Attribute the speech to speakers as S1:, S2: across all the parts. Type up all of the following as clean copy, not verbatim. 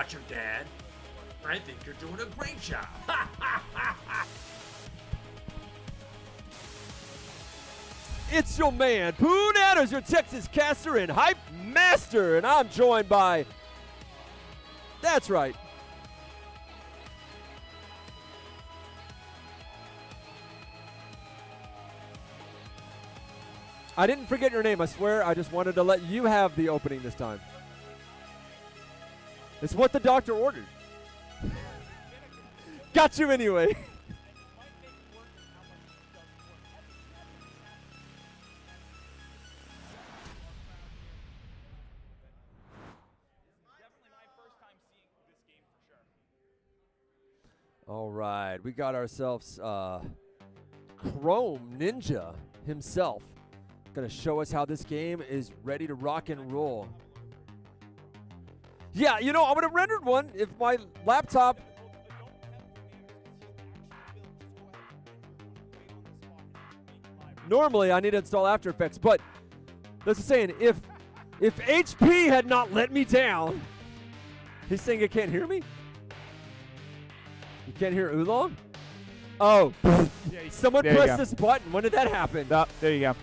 S1: not your dad. I think you're doing a great job.
S2: It's your man, Pooh Natters, your Texas caster and hype master, and I'm joined by, that's right, I didn't forget your name, I swear. I just wanted to let you have the opening this time. It's what the doctor ordered. Got you anyway. All right, we got ourselves Chrome Ninja himself. Gonna show us how this game is ready to rock and roll. Yeah, you know, I would have rendered one if my laptop. Normally, I need to install After Effects, but that's saying if HP had not let me down, he's saying you can't hear me. You can't hear Oolong? Oh, someone pressed this button. When did that happen?
S3: There you go.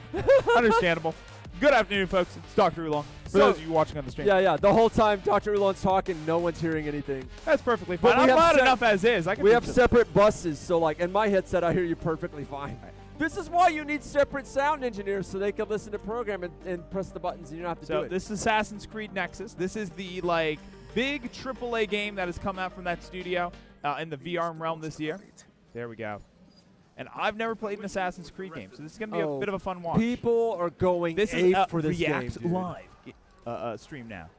S3: Understandable. Good afternoon, folks. It's Dr. Oolong. For those of you watching on the stream.
S2: Yeah. The whole time Dr. Oolong's talking, no one's hearing anything.
S3: That's perfectly fine. I'm loud enough as is.
S2: We have separate buses, so like in my headset, I hear you perfectly fine. Right. This is why you need separate sound engineers so they can listen to program and press the buttons and you don't have to do it.
S3: So this is Assassin's Creed Nexus. This is the like big AAA game that has come out from that studio in the VR realm this year. There we go. And I've never played an Assassin's Creed game, so this is going to be a bit of a fun watch.
S2: People are going ape for this game, dude.
S3: Live stream now.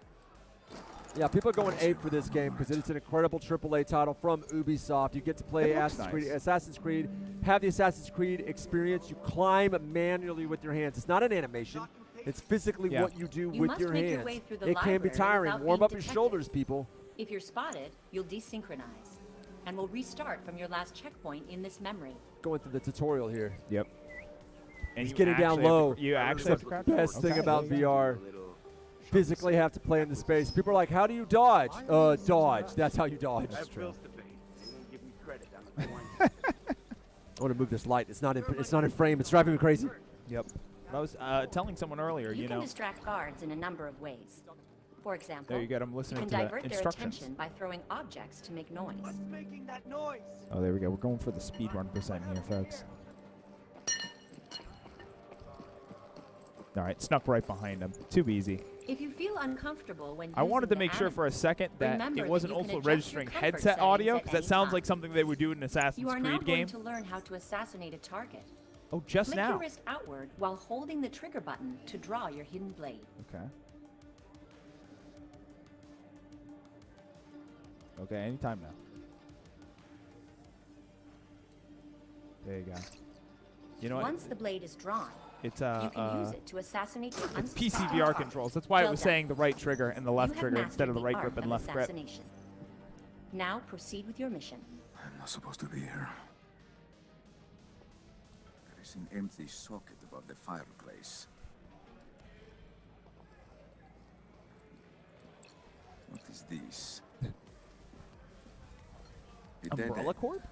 S2: Yeah, people are going ape for this game because it's an incredible AAA title from Ubisoft. You get to play Assassin's Creed, have the Assassin's Creed experience. You climb manually with your hands. It's not an animation. It's physically what you do with your hands. It can be tiring. Warm up your shoulders, people.
S4: If you're spotted, you'll desynchronize and will restart from your last checkpoint in this memory.
S2: Going through the tutorial here.
S3: Yep.
S2: And he's getting down low.
S3: You actually have to crouch.
S2: Best thing about VR. Physically have to play in the space. People are like, how do you dodge? Dodge. That's how you dodge.
S1: That's true.
S2: I want to move this light. It's not in frame. It's driving me crazy.
S3: Yep. I was telling someone earlier,
S4: you can distract guards in a number of ways. For example,
S3: there you go. I'm listening
S4: you
S3: to
S4: can
S3: the
S4: divert their attention by throwing objects to make noise.
S1: What's making that noise?
S3: Oh, there we go. We're going for the speedrun percent here, folks. All right, snuck right behind him. Too easy.
S4: If you feel uncomfortable when
S3: I wanted to make sure for a second that it wasn't also registering headset audio, because that sounds like something they would do in an Assassin's Creed game.
S4: You are now going to learn how to assassinate a target.
S3: Oh, just
S4: Flick
S3: now.
S4: your wrist outward while holding the trigger button to draw your hidden blade.
S3: Okay. Okay, anytime now. There you go. You know what?
S4: Once the blade is drawn,
S3: it's
S4: you can use it to assassinate the
S3: it's PC VR controls. That's why it was saying the right trigger and the left trigger instead of the right grip and left grip.
S4: Now proceed with your mission.
S5: I'm not supposed to be here. There is an empty socket above the fireplace. What is this?
S2: Umbrella cord?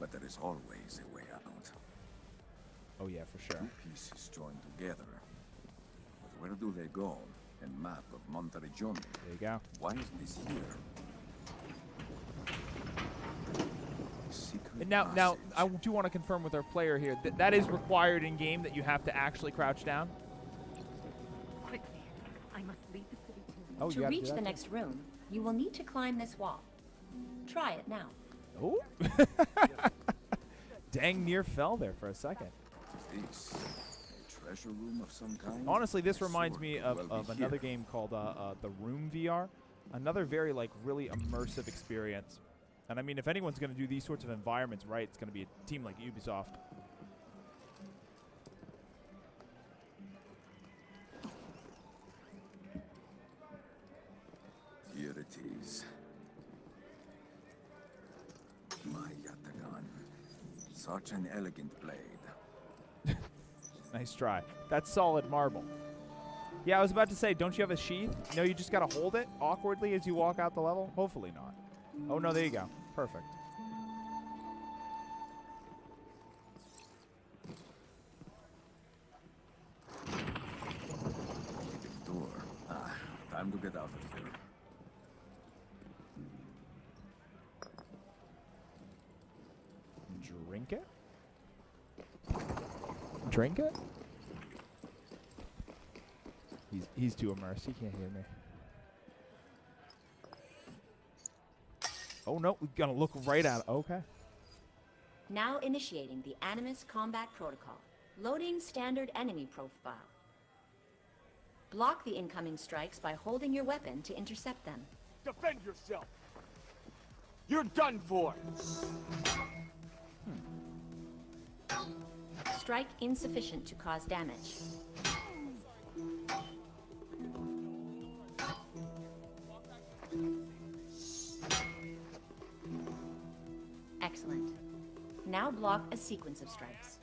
S5: But there is always a way out.
S3: Oh yeah, for sure.
S5: Two pieces joined together. But where do they go? A map of Monteriggioni.
S3: There you go.
S5: Why is this here?
S3: And now, I do want to confirm with our player here that that is required in game that you have to actually crouch down.
S4: Quickly, I must leave the city.
S3: Oh,
S4: to reach the next room, you will need to climb this wall. Try it now.
S3: Oh. Dang near fell there for a second.
S5: What is this? A treasure room of some kind?
S3: Honestly, this reminds me of another game called the Room VR. Another very really immersive experience. And I mean, if anyone's going to do these sorts of environments right, it's going to be a team like Ubisoft.
S5: Here it is. My Yatagan. Such an elegant blade.
S3: Nice try. That's solid marble. Yeah, I was about to say, don't you have a sheath? No, you just gotta hold it awkwardly as you walk out the level? Hopefully not. Oh, no, there you go. Perfect.
S5: Door. Time to get out of here.
S3: Drink it? Drink it? He's too immersed. He can't hear me. Oh, no. We're gonna look right at it. Okay.
S4: Now initiating the Animus Combat Protocol. Loading standard enemy profile. Block the incoming strikes by holding your weapon to intercept them.
S1: Defend yourself. You're done for.
S4: Strike insufficient to cause damage. Excellent. Now block a sequence of strikes.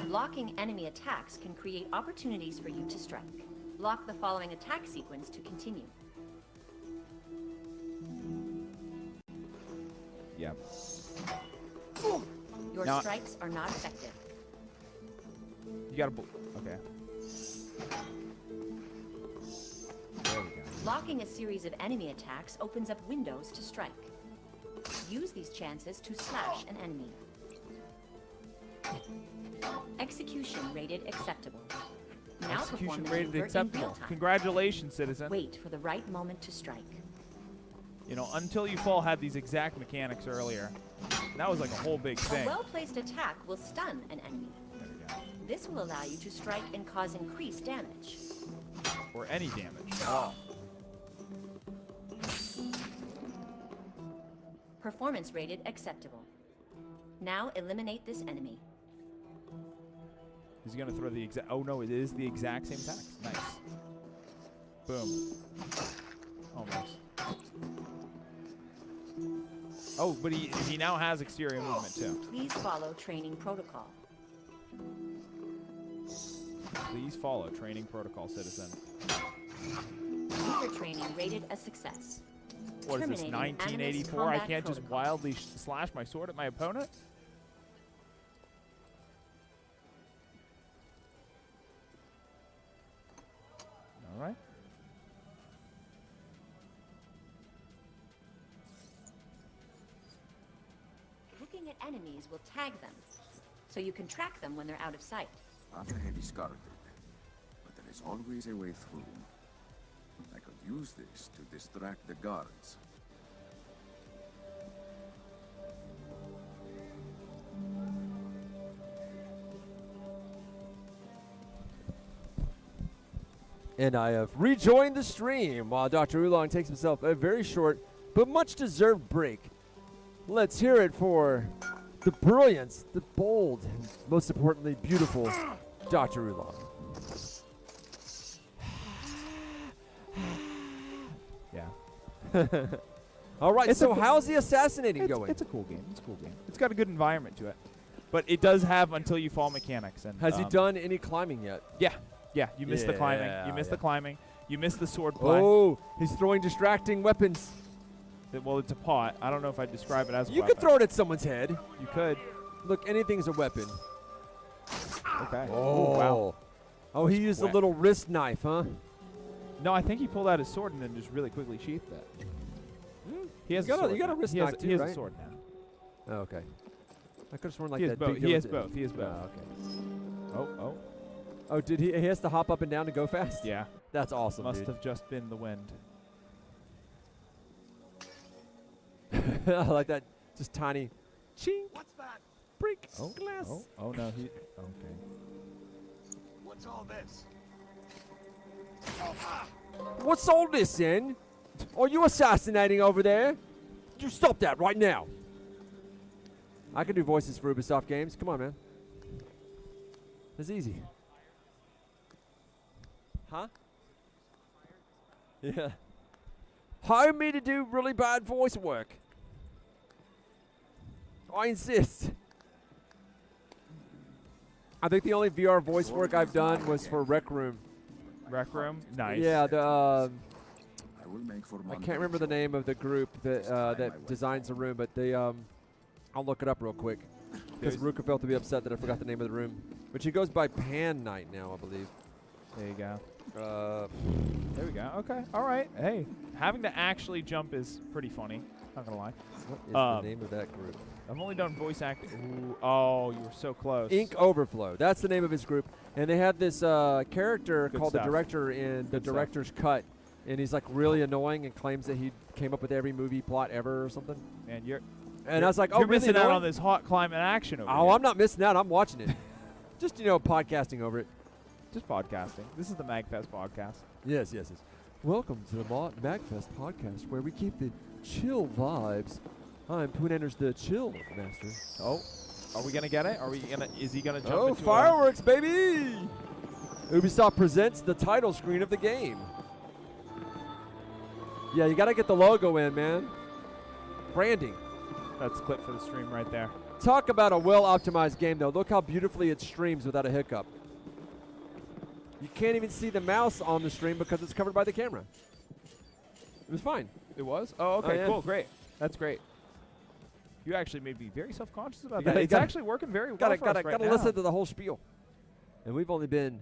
S4: Blocking enemy attacks can create opportunities for you to strike. Block the following attack sequence to continue.
S3: Yep.
S4: Your
S3: Now-
S4: strikes are not effective.
S3: You gotta. Okay. There we go.
S4: Blocking a series of enemy attacks opens up windows to strike. Use these chances to slash an enemy. Execution rated acceptable. Now perform
S3: Execution
S4: the
S3: rated
S4: maneuver in
S3: acceptable.
S4: real time.
S3: Congratulations, citizen.
S4: Wait for the right moment to strike.
S3: You know, Until You Fall had these exact mechanics earlier. That was like a whole big
S4: A
S3: thing.
S4: well-placed attack will stun an enemy.
S3: There we go.
S4: This will allow you to strike and cause increased damage.
S3: Or any damage at all.
S4: Performance rated acceptable. Now eliminate this enemy.
S3: He's gonna throw the exact. Oh no, it is the exact same attack. Nice. Boom. Almost. Oh, but he now has exterior movement too.
S4: Please follow training protocol.
S3: Please follow training protocol, citizen.
S4: User training rated a success.
S3: What is this,
S4: Terminating
S3: 1984?
S4: Animus
S3: I
S4: Combat
S3: can't just
S4: Protocol.
S3: wildly slash my sword at my opponent? All right.
S4: Looking at enemies will tag them, so you can track them when they're out of sight.
S5: Not a heavy guarded, but there is always a way through. I could use this to distract the guards.
S2: And I have rejoined the stream while Dr. Oolong takes himself a very short but much deserved break. Let's hear it for the brilliance, the bold, and most importantly, beautiful Dr. Oolong.
S3: Yeah.
S2: All right,
S3: It's
S2: so
S3: a cool-
S2: how's the assassinating
S3: It's,
S2: going?
S3: it's a cool game. It's a cool game. It's got a good environment to it. But it does have Until You Fall mechanics. And
S2: Has he done any climbing yet?
S3: Yeah. Yeah, you missed the climbing.
S2: Yeah,
S3: You missed
S2: yeah.
S3: the climbing. You missed the sword play.
S2: Oh, he's throwing distracting weapons.
S3: Well, it's a pot. I don't know if I'd describe it as a
S2: You
S3: weapon.
S2: could throw it at someone's head.
S3: You could.
S2: Look, anything's a weapon.
S3: Okay.
S2: Oh,
S3: Wow.
S2: Oh, he
S3: was
S2: used a
S3: quick.
S2: little wrist knife, huh?
S3: No, I think he pulled out his sword and then just really quickly sheathed it. He has
S2: You got a-
S3: sword
S2: you got a
S3: now.
S2: wrist
S3: he has,
S2: knife
S3: he
S2: too,
S3: has
S2: right?
S3: a sword now.
S2: Oh, okay. I could have sworn like
S3: He has
S2: that.
S3: both.
S2: big
S3: He has
S2: goat-
S3: both. He has both.
S2: Oh, okay.
S3: Oh,
S2: Oh, did he? He has to hop up and down to go fast.
S3: yeah.
S2: That's awesome,
S3: Must
S2: dude.
S3: have just been the wind.
S2: I like that. Just tiny, ching,
S1: What's that?
S2: break,
S3: Oh,
S2: glass.
S3: oh no, he. Okay.
S1: What's all this?
S2: What's all this in? Are you assassinating over there? You stop that right now. I can do voices for Ubisoft games. Come on, man. It's easy. Huh? Yeah. Hire me to do really bad voice work. I insist. I think the only VR voice work I've done was for Rec Room.
S3: Rec Room? Nice.
S2: Yeah, the
S5: I will make for
S2: I can't remember the name of the group that that designs the room, but they I'll look it up real quick because Ruka felt to be upset that I forgot the name of the room. But she goes by Pan Knight now, I believe.
S3: There you go. There we go. Okay. All right. Hey, having to actually jump is pretty funny. Not gonna lie.
S2: What is the name of that group?
S3: I've only done voice acting. Ooh, oh, you were so close.
S2: Ink Overflow. That's the name of his group. And they had this character
S3: Good
S2: called
S3: stuff.
S2: the Director in the Director's Cut. And he's like really annoying and claims that he came up with every movie plot ever or something.
S3: And you're
S2: And I was like, oh,
S3: you're
S2: really
S3: missing out
S2: annoying?
S3: on this hot climate action over
S2: Oh,
S3: here.
S2: I'm not missing out. I'm watching it. Just, podcasting over it.
S3: Just podcasting. This is the MAGFEST podcast.
S2: Yes. Welcome to the MAGFest podcast, where we keep the chill vibes. I'm Poonenders the Chill Master.
S3: Oh, are we gonna get it? Is he gonna jump
S2: Oh,
S3: into
S2: fireworks, baby! Ubisoft presents the title screen of the game. Yeah, you gotta get the logo in, man. Branding.
S3: That's clip for the stream right there.
S2: Talk about a well-optimized game, though. Look how beautifully it streams without a hiccup. You can't even see the mouse on the stream because it's covered by the camera. It was fine.
S3: It was? Oh, okay,
S2: yeah.
S3: cool, great. That's great. You actually made me very self-conscious about
S2: You
S3: that.
S2: gotta-
S3: It's
S2: gotta-
S3: actually working very well
S2: Gotta
S3: for us right now.
S2: listen to the whole spiel. And we've only been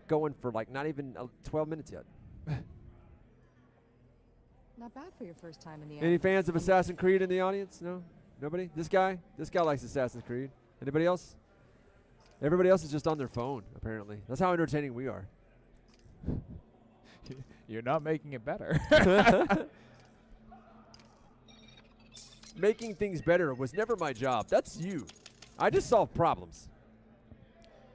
S2: going for like not even 12 minutes yet.
S6: Not bad for your first time in the
S2: Any fans of Assassin's Creed in the audience? No? Nobody? This guy likes Assassin's Creed. Anybody else? Everybody else is just on their phone, apparently. That's how entertaining we are.
S3: You're not making it better.
S2: Making things better was never my job. That's you. I just solve problems.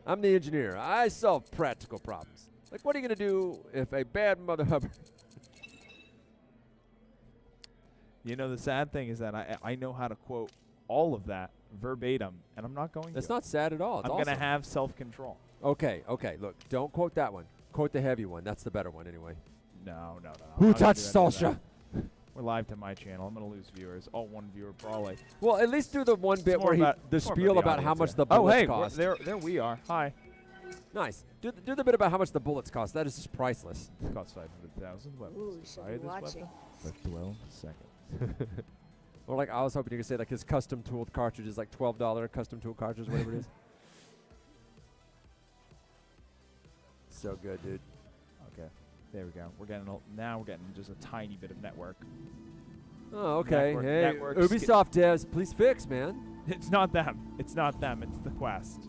S2: I'm the engineer. I solve practical problems. Like, what are you going to do if a bad mother hubber...
S3: The sad thing is that I know how to quote all of that verbatim, and I'm not going
S2: That's
S3: to.
S2: not sad at all. It's
S3: I'm
S2: awesome.
S3: going to have self-control.
S2: Okay, look. Don't quote that one. Quote the heavy one. That's the better one, anyway.
S3: No. I'm
S2: Who
S3: not gonna
S2: touched
S3: do any of
S2: Salsha?
S3: that. We're live to my channel. I'm going to lose viewers. All one viewer, probably.
S2: Well, at least do the one bit
S3: more
S2: where
S3: about-
S2: the
S3: it's more
S2: spiel about
S3: the
S2: how
S3: audience,
S2: much
S3: yeah.
S2: the bullets
S3: Oh, hey,
S2: cost.
S3: there we are. Hi.
S2: Nice. Do the bit about how much the bullets cost. That is just priceless.
S3: Cost 500,000 weapons.
S6: Ooh, you should
S3: Buy
S6: be
S3: this
S6: watching.
S3: weapon for 12 seconds.
S2: Or like I was hoping you could say like his custom tooled cartridge is like $12 custom tool cartridge, whatever it is. So good, dude.
S3: Okay. There we go. Now we're getting just a tiny bit of network.
S2: Oh, okay.
S3: Network-
S2: hey,
S3: network
S2: Ubisoft devs, please fix, man.
S3: It's not them. It's not them. It's the Quest.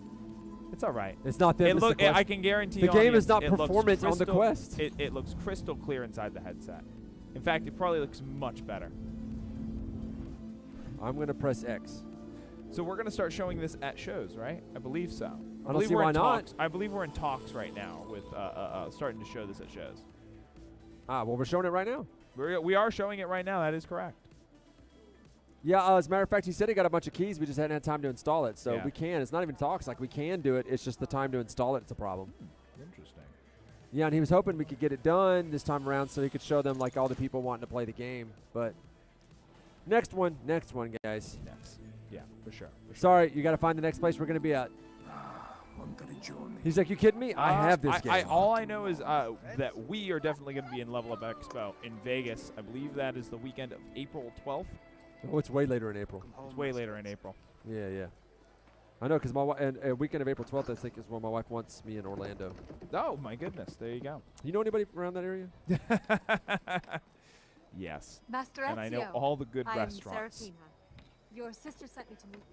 S3: It's all right.
S2: It's not them.
S3: It
S2: it's the
S3: look.
S2: Quest.
S3: I can guarantee
S2: The game
S3: audience,
S2: is not
S3: it looks
S2: performance on the
S3: crystal-
S2: Quest.
S3: It looks crystal clear inside the headset. In fact, it probably looks much better.
S2: I'm gonna press X.
S3: So we're going to start showing this at shows, right? I believe so.
S2: I don't see why not.
S3: I believe we're in talks right now with starting to show this at shows.
S2: Well, we're showing it right now.
S3: We are showing it right now. That is correct.
S2: Yeah, as a matter of fact, he said he got a bunch of keys. We just hadn't had time to install it. So
S3: Yeah.
S2: we can. It's not even talks. Like, we can do it. It's just the time to install it. It's a problem.
S3: Interesting.
S2: Yeah, and he was hoping we could get it done this time around so he could show them, like, all the people wanting to play the game. But next one, guys.
S3: Next. Yeah, for sure.
S2: Sorry, you got to find the next place we're going to be at.
S5: On the journey.
S2: He's like, you kidding me? I have this game.
S3: All I know is that we are definitely going to be in Level Up Expo in Vegas. I believe that is the weekend of April 12th.
S2: Oh, it's way later in April.
S3: It's way later in April.
S2: Yeah. I know, because my and weekend of April 12th, I think, is when my wife wants me in Orlando.
S3: Oh, my goodness. There you go.
S2: You know anybody around that area?
S3: Yes.
S6: Master
S3: And I know
S6: Ezio.
S3: all the good
S6: I'm
S3: restaurants.
S6: Serafina. Your sister sent me to meet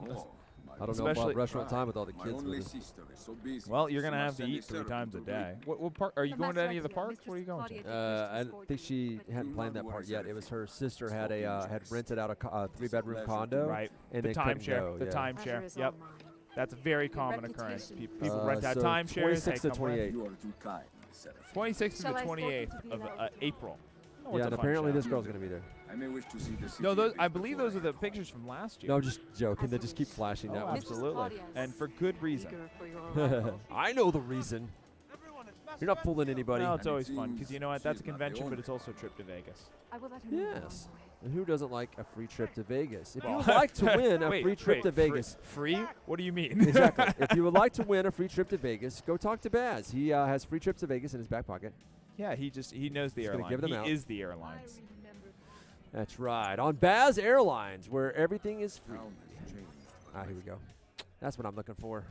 S6: you.
S5: Oh, my
S2: I don't know if I'll
S3: Especially-
S2: have restaurant time with all the
S5: My
S2: kids
S5: only
S2: with us.
S5: sister is so busy.
S3: Well, you're
S5: She
S3: going to have
S5: must
S3: to
S5: send
S3: eat
S5: a
S3: 3
S5: servant
S3: times
S5: to
S3: a
S5: read.
S3: day. What park? Are you
S6: The
S3: going to
S6: Master
S3: any of the
S6: Ezio,
S3: parks?
S6: Mistress
S3: What are you going to?
S6: Claudia
S2: I
S6: Justice
S2: think she
S6: Fortune,
S2: hadn't
S6: but
S2: planned that part yet. It was her sister had had rented out a 3-bedroom
S5: pleasure.
S2: condo.
S3: Right.
S2: And
S3: The
S2: they couldn't
S3: timeshare.
S2: go,
S3: The
S2: yeah.
S6: pleasure
S3: timeshare.
S6: is all
S3: Yep.
S6: mine.
S3: That's a very
S6: Your
S3: common occurrence.
S6: reputation.
S3: People rent out
S2: so
S3: timeshares.
S2: 26
S3: they
S2: to
S3: come rent.
S2: 28.
S5: You are too kind, Serafina.
S3: 26th to
S6: Shall
S3: the
S6: I escort you
S3: 28th
S6: to
S3: of
S6: Villa
S3: April. Oh,
S2: Yeah,
S3: it's
S2: and
S3: a fun
S2: apparently
S3: show.
S2: this girl's going to be there.
S5: I may wish to see the city.
S3: No, those.
S5: a bit
S3: I believe
S5: before
S3: those are
S5: I
S3: the
S5: go.
S3: pictures from last year.
S2: No, just joking. They just keep flashing that
S3: Oh,
S2: one.
S6: Mistress
S3: absolutely.
S6: Claudia is
S3: And for good reason.
S6: eager for your arrival.
S2: I know the reason.
S1: Everyone is
S2: You're not fooling anybody.
S3: No, it's
S5: And
S3: always
S5: it
S3: fun because you know what?
S5: seems
S3: That's a
S5: she's not the
S3: convention, but
S5: only
S3: it's also a trip to Vegas.
S6: I will let her know along
S2: Yes.
S6: the way.
S2: And who doesn't like a free trip to Vegas? If you
S3: Well,
S2: would like to win a
S3: wait,
S2: free trip to
S3: free-
S2: Vegas,
S3: Free? What do you mean?
S2: exactly. If you would like to win a free trip to Vegas, go talk to Baz. He has free trips to Vegas in his back pocket.
S3: Yeah, he knows the
S2: He's gonna
S3: airline.
S2: give them
S3: He
S2: out.
S3: is the airlines.
S2: That's right. On Baz Airlines, where everything is free.
S5: Town has changed, but
S2: Here we go. That's what I'm looking for.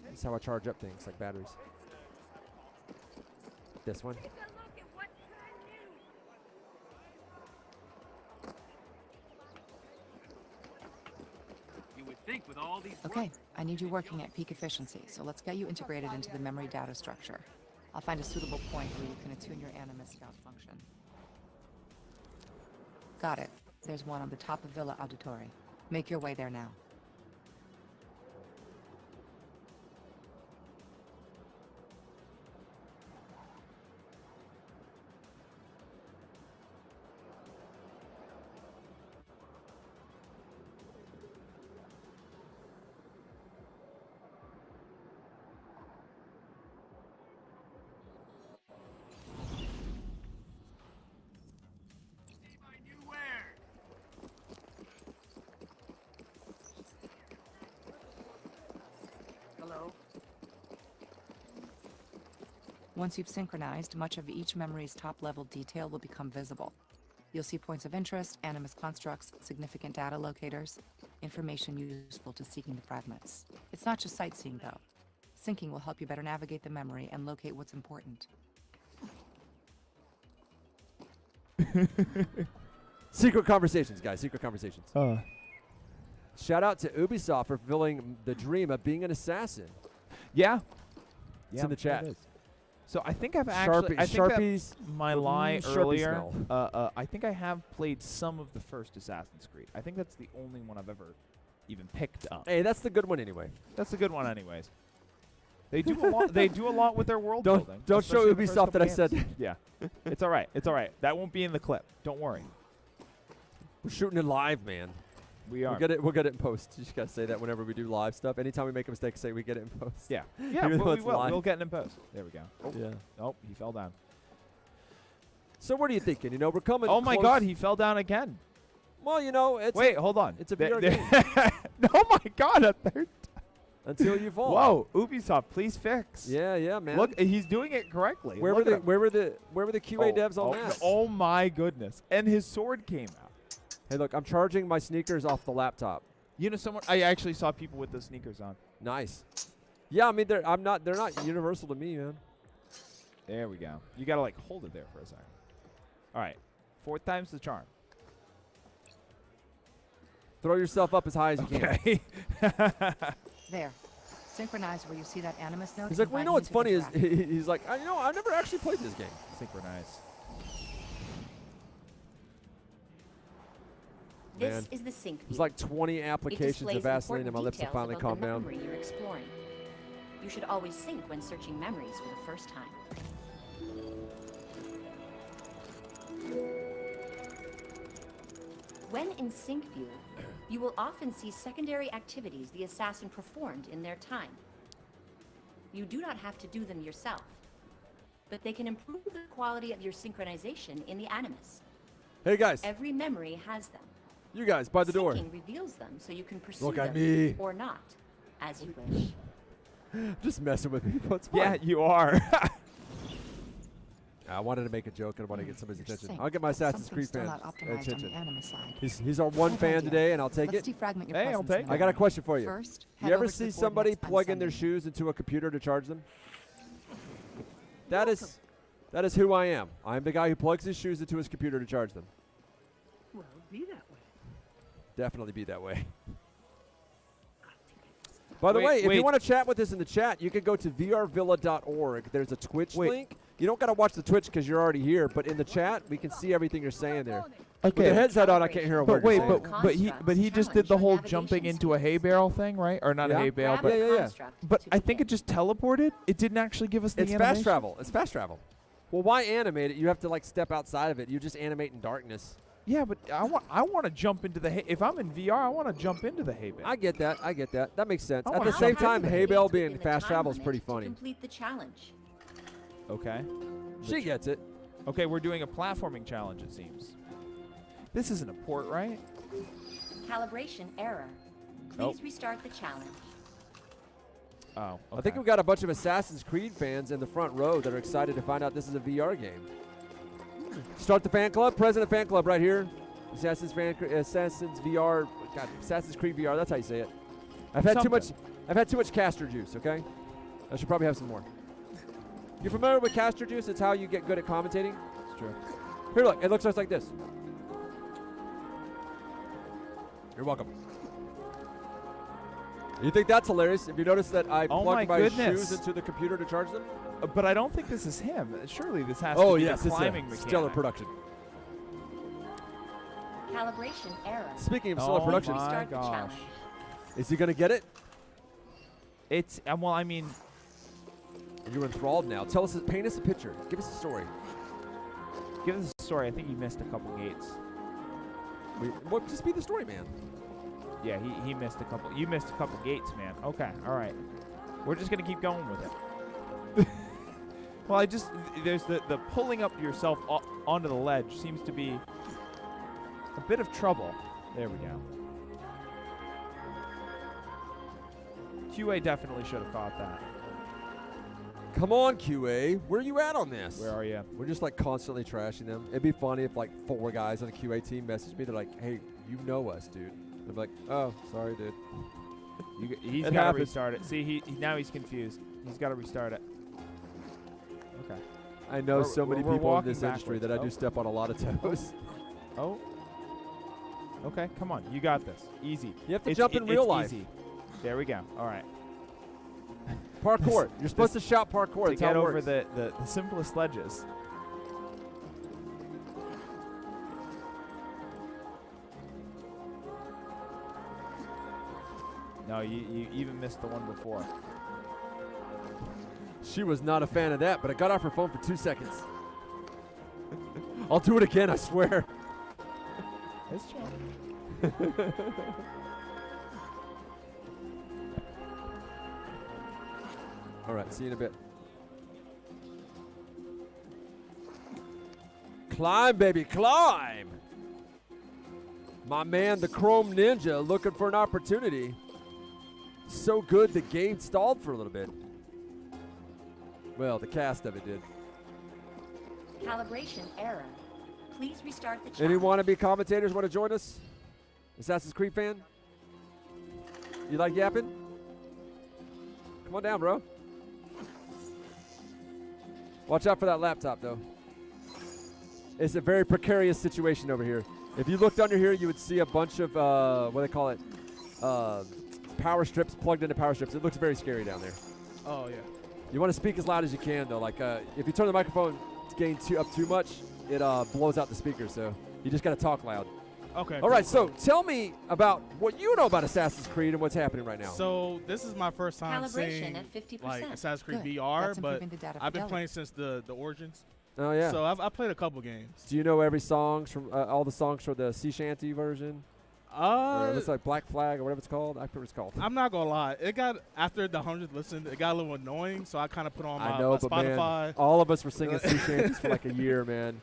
S2: That's how I charge up things, like batteries. This one.
S1: You would think with all these
S7: Okay, I need you working at peak efficiency, so let's get you integrated into the memory data structure. I'll find a suitable point where you can attune your Animus Scout function. Got it. There's one on the top of Villa Auditory. Make your way there now.
S1: my new wares. Hello.
S7: Once you've synchronized, much of each memory's top-level detail will become visible. You'll see points of interest, Animus constructs, significant data locators, information useful to seeking the fragments. It's not just sightseeing, though. Syncing will help you better navigate the memory and locate what's important.
S2: Secret conversations, guys. Secret conversations. Shout out to Ubisoft for fulfilling the dream of being an assassin.
S3: Yeah.
S2: It's in the chat.
S3: it is. So I think I've actually. I think
S2: Sharpies.
S3: that my lie
S2: Sharpie
S3: earlier.
S2: smell.
S3: I think I have played some of the first Assassin's Creed. I think that's the only one I've ever even picked up.
S2: Hey, that's the good one anyway.
S3: That's a good one, anyways. They do a lot. They do a lot with their world building.
S2: Don't show
S3: especially in the first
S2: Ubisoft that I
S3: couple
S2: said.
S3: games. Yeah, it's all right. It's all right. That won't be in the clip. Don't worry.
S2: We're shooting it live, man.
S3: We are.
S2: We'll get it in post. You just gotta say that whenever we do live stuff. Anytime we make a mistake, say we get it in post.
S3: Yeah. Yeah.
S2: Even though
S3: we
S2: it's
S3: will.
S2: live.
S3: We'll get it in post. There we go. Oh,
S2: Yeah.
S3: oh, he fell down.
S2: So what are you thinking? You know, we're coming.
S3: Oh my
S2: close-
S3: God, he fell down again.
S2: Well, you know, it's
S3: Wait, hold on.
S2: it's a
S3: There-
S2: VR
S3: there- oh my God, a third.
S2: until you fall.
S3: Whoa, Ubisoft, please fix.
S2: Yeah, yeah, man.
S3: Look, he's doing it correctly.
S2: where
S3: Look
S2: were
S3: at
S2: the
S3: him.
S2: where were the QA devs on that?
S3: Oh my goodness! And his sword came out.
S2: Hey, look, I'm charging my sneakers off the laptop.
S3: You know, someone. I actually saw people with the sneakers on.
S2: Nice. Yeah, I mean, they're not universal to me, man.
S3: There we go. You gotta like hold it there for a second. All right, 4 times the charm.
S2: Throw yourself up as high as you can.
S3: Okay.
S7: There. Synchronize where you see that Animus node.
S2: He's like,
S7: and
S2: well, you
S7: bind
S2: know
S7: it
S2: what's
S7: to the
S2: funny is
S7: track.
S2: he's like, you know, I've never actually played this game.
S3: Synchronize.
S2: Man.
S4: This is the sync
S2: There's
S4: view.
S2: like 20
S4: It
S2: applications
S4: displays
S2: of Vaseline and
S4: important
S2: my lips have
S4: details
S2: finally
S4: about
S2: calmed
S4: the
S2: down.
S4: memory you're exploring. You should always sync when searching memories for the first time. When in sync view, you will often see secondary activities the assassin performed in their time. You do not have to do them yourself, but they can improve the quality of your synchronization in the Animus.
S2: Hey guys,
S4: Every memory has them.
S2: you guys by the door.
S4: Syncing reveals them so you can pursue
S2: Look at
S4: them
S2: me.
S4: or not, as you wish.
S2: Just messing with people. It's fun.
S3: Yeah, you are.
S2: I wanted to make a joke and I want to get somebody's
S7: You're
S2: attention.
S7: synced,
S2: I'll get my
S7: but
S2: Assassin's
S7: something's
S2: Creed
S7: still
S2: fan
S7: not optimized on the
S2: attention.
S7: Animus side.
S2: He's our one
S7: Good
S2: fan
S7: idea.
S2: today, and I'll take
S7: Let's
S2: it.
S7: defragment your
S3: Hey, I'll
S7: presence in
S3: take
S7: the
S2: I got a
S7: memory.
S2: question for you.
S7: First,
S2: You
S7: head
S2: ever
S7: over to the
S2: see somebody
S7: coordinates I'm
S2: plug in their
S7: sending you.
S2: shoes into a computer to charge them? That is who I am. I'm the guy who plugs his shoes into his computer to charge them.
S8: Well, be that way.
S2: Definitely be that way. By the
S3: Wait,
S2: way, if you
S3: wait.
S2: want to chat with us in the chat, you can go to vrvilla.org. There's a Twitch link. You don't got to watch the Twitch because you're already here, but in the chat, we can see everything you're saying there. With the headset on, I can't hear a word
S3: But wait,
S2: you're saying.
S3: but he just did the whole jumping into a hay barrel thing, right? Or not
S2: Yeah.
S3: a hay bale,
S4: Grab
S3: but
S4: the
S2: Yeah.
S4: construct
S3: but
S4: to
S3: I think
S4: begin.
S3: it just teleported. It didn't actually give us the
S2: It's
S3: animation.
S2: fast travel. It's fast travel. Well, why animate it? You have to like step outside of it. You just animate in darkness.
S3: Yeah, but I want to jump into the hay. If I'm in VR, I want to jump into the hay bale.
S2: I get that. I get that. That makes sense.
S3: I
S2: At
S3: wanna
S2: the same
S3: jump into
S2: time,
S3: the
S2: hay
S3: hay
S2: bale
S4: Within
S2: being
S4: the
S2: fast
S4: time
S2: travel is
S4: limit
S2: pretty
S4: to
S2: funny.
S4: Complete the challenge.
S3: Okay.
S2: She gets it.
S3: Okay, we're doing a platforming challenge, it seems. This isn't a port, right?
S4: Calibration error. Please
S3: Nope.
S4: restart the challenge.
S3: Oh, okay.
S2: I think we've got a bunch of Assassin's Creed fans in the front row that are excited to find out this is a VR game. Start the fan club. President fan club right here. Assassin's VR. God, Assassin's Creed VR. That's how you say it. I've had too much castor juice. Okay, I should probably have some more. You familiar with castor juice? It's how you get good at commentating.
S3: It's true.
S2: Here, look. It looks just like this. You're welcome. You think that's hilarious? If you notice that I
S3: Oh
S2: plugged
S3: my
S2: my
S3: goodness.
S2: shoes into the computer to charge them?
S3: But I don't think this is him. Surely this has
S2: Oh
S3: to be
S2: yes,
S3: the
S2: it's
S3: climbing
S2: a
S3: mechanic.
S2: stellar production.
S4: Calibration error.
S2: Speaking of
S3: Oh
S2: stellar production,
S3: my
S4: Restart the
S3: gosh.
S4: challenge.
S2: is he gonna get it?
S3: It's well, I mean,
S2: You're enthralled now. Tell us, paint us a picture. Give us a story.
S3: give us a story. I think he missed a couple gates.
S2: Well, just be the story, man.
S3: Yeah, he missed a couple. You missed a couple gates, man. Okay, all right. We're just gonna keep going with it. Well, there's the pulling up yourself onto the ledge seems to be a bit of trouble. There we go. QA definitely should have caught that.
S2: Come on, QA. Where are you at on this?
S3: Where are you?
S2: We're just like constantly trashing them. It'd be funny if like 4 guys on a QA team messaged me. They're like, "Hey, you know us, dude." I'm like, "Oh, sorry, dude."
S3: He's
S2: It
S3: got to
S2: happens.
S3: restart it. See, now he's confused. He's got to restart it. Okay.
S2: I know so many
S3: we're
S2: people in
S3: walking
S2: this industry that
S3: backwards.
S2: I do step on a lot of toes.
S3: Oh. Okay, come on. You got this. Easy.
S2: You have to jump in real life.
S3: Easy. There we go. All right.
S2: Parkour. You're supposed to shout parkour.
S3: To
S2: That's how
S3: get
S2: it
S3: over
S2: works.
S3: the simplest ledges. No, you even missed the one before.
S2: She was not a fan of that, but I got off her phone for 2 seconds. I'll do it again, I swear.
S3: Nice job.
S2: All right, see you in a bit. Climb, baby, climb. My man, the Chrome Ninja, looking for an opportunity. So good, the game stalled for a little bit. Well, the cast of it did.
S4: Calibration error. Please restart the challenge.
S2: Any wannabe commentators want to join us? Assassin's Creed fan? You like yapping? Come on down, bro. Watch out for that laptop, though. It's a very precarious situation over here. If you looked under here, you would see a bunch of, what do they call it? Power strips plugged into power strips. It looks very scary down there.
S9: Oh, yeah.
S2: You want to speak as loud as you can, though. Like, if you turn the microphone up too much, it blows out the speaker. So you just got to talk loud.
S9: Okay.
S2: All right. So tell me about what you know about Assassin's Creed and what's happening right now.
S9: So this is my first time
S4: Calibration
S9: seeing
S4: at 50%.
S9: like Assassin's Creed
S7: Good.
S9: VR,
S7: That's
S9: but
S7: improving the data
S9: I've been
S7: fidelity.
S9: playing since the Origins.
S2: Oh yeah.
S9: So I've played a couple games.
S2: Do you know every songs from all the songs for the sea shanty version? Or it looks like Black Flag or whatever it's called. I forget what it's called.
S9: I'm not gonna lie. It got after the 100th listen, it got a little annoying. So I kind of put on my,
S2: I know,
S9: my
S2: but
S9: Spotify.
S2: man, all of us were singing sea shanties for like a year, man.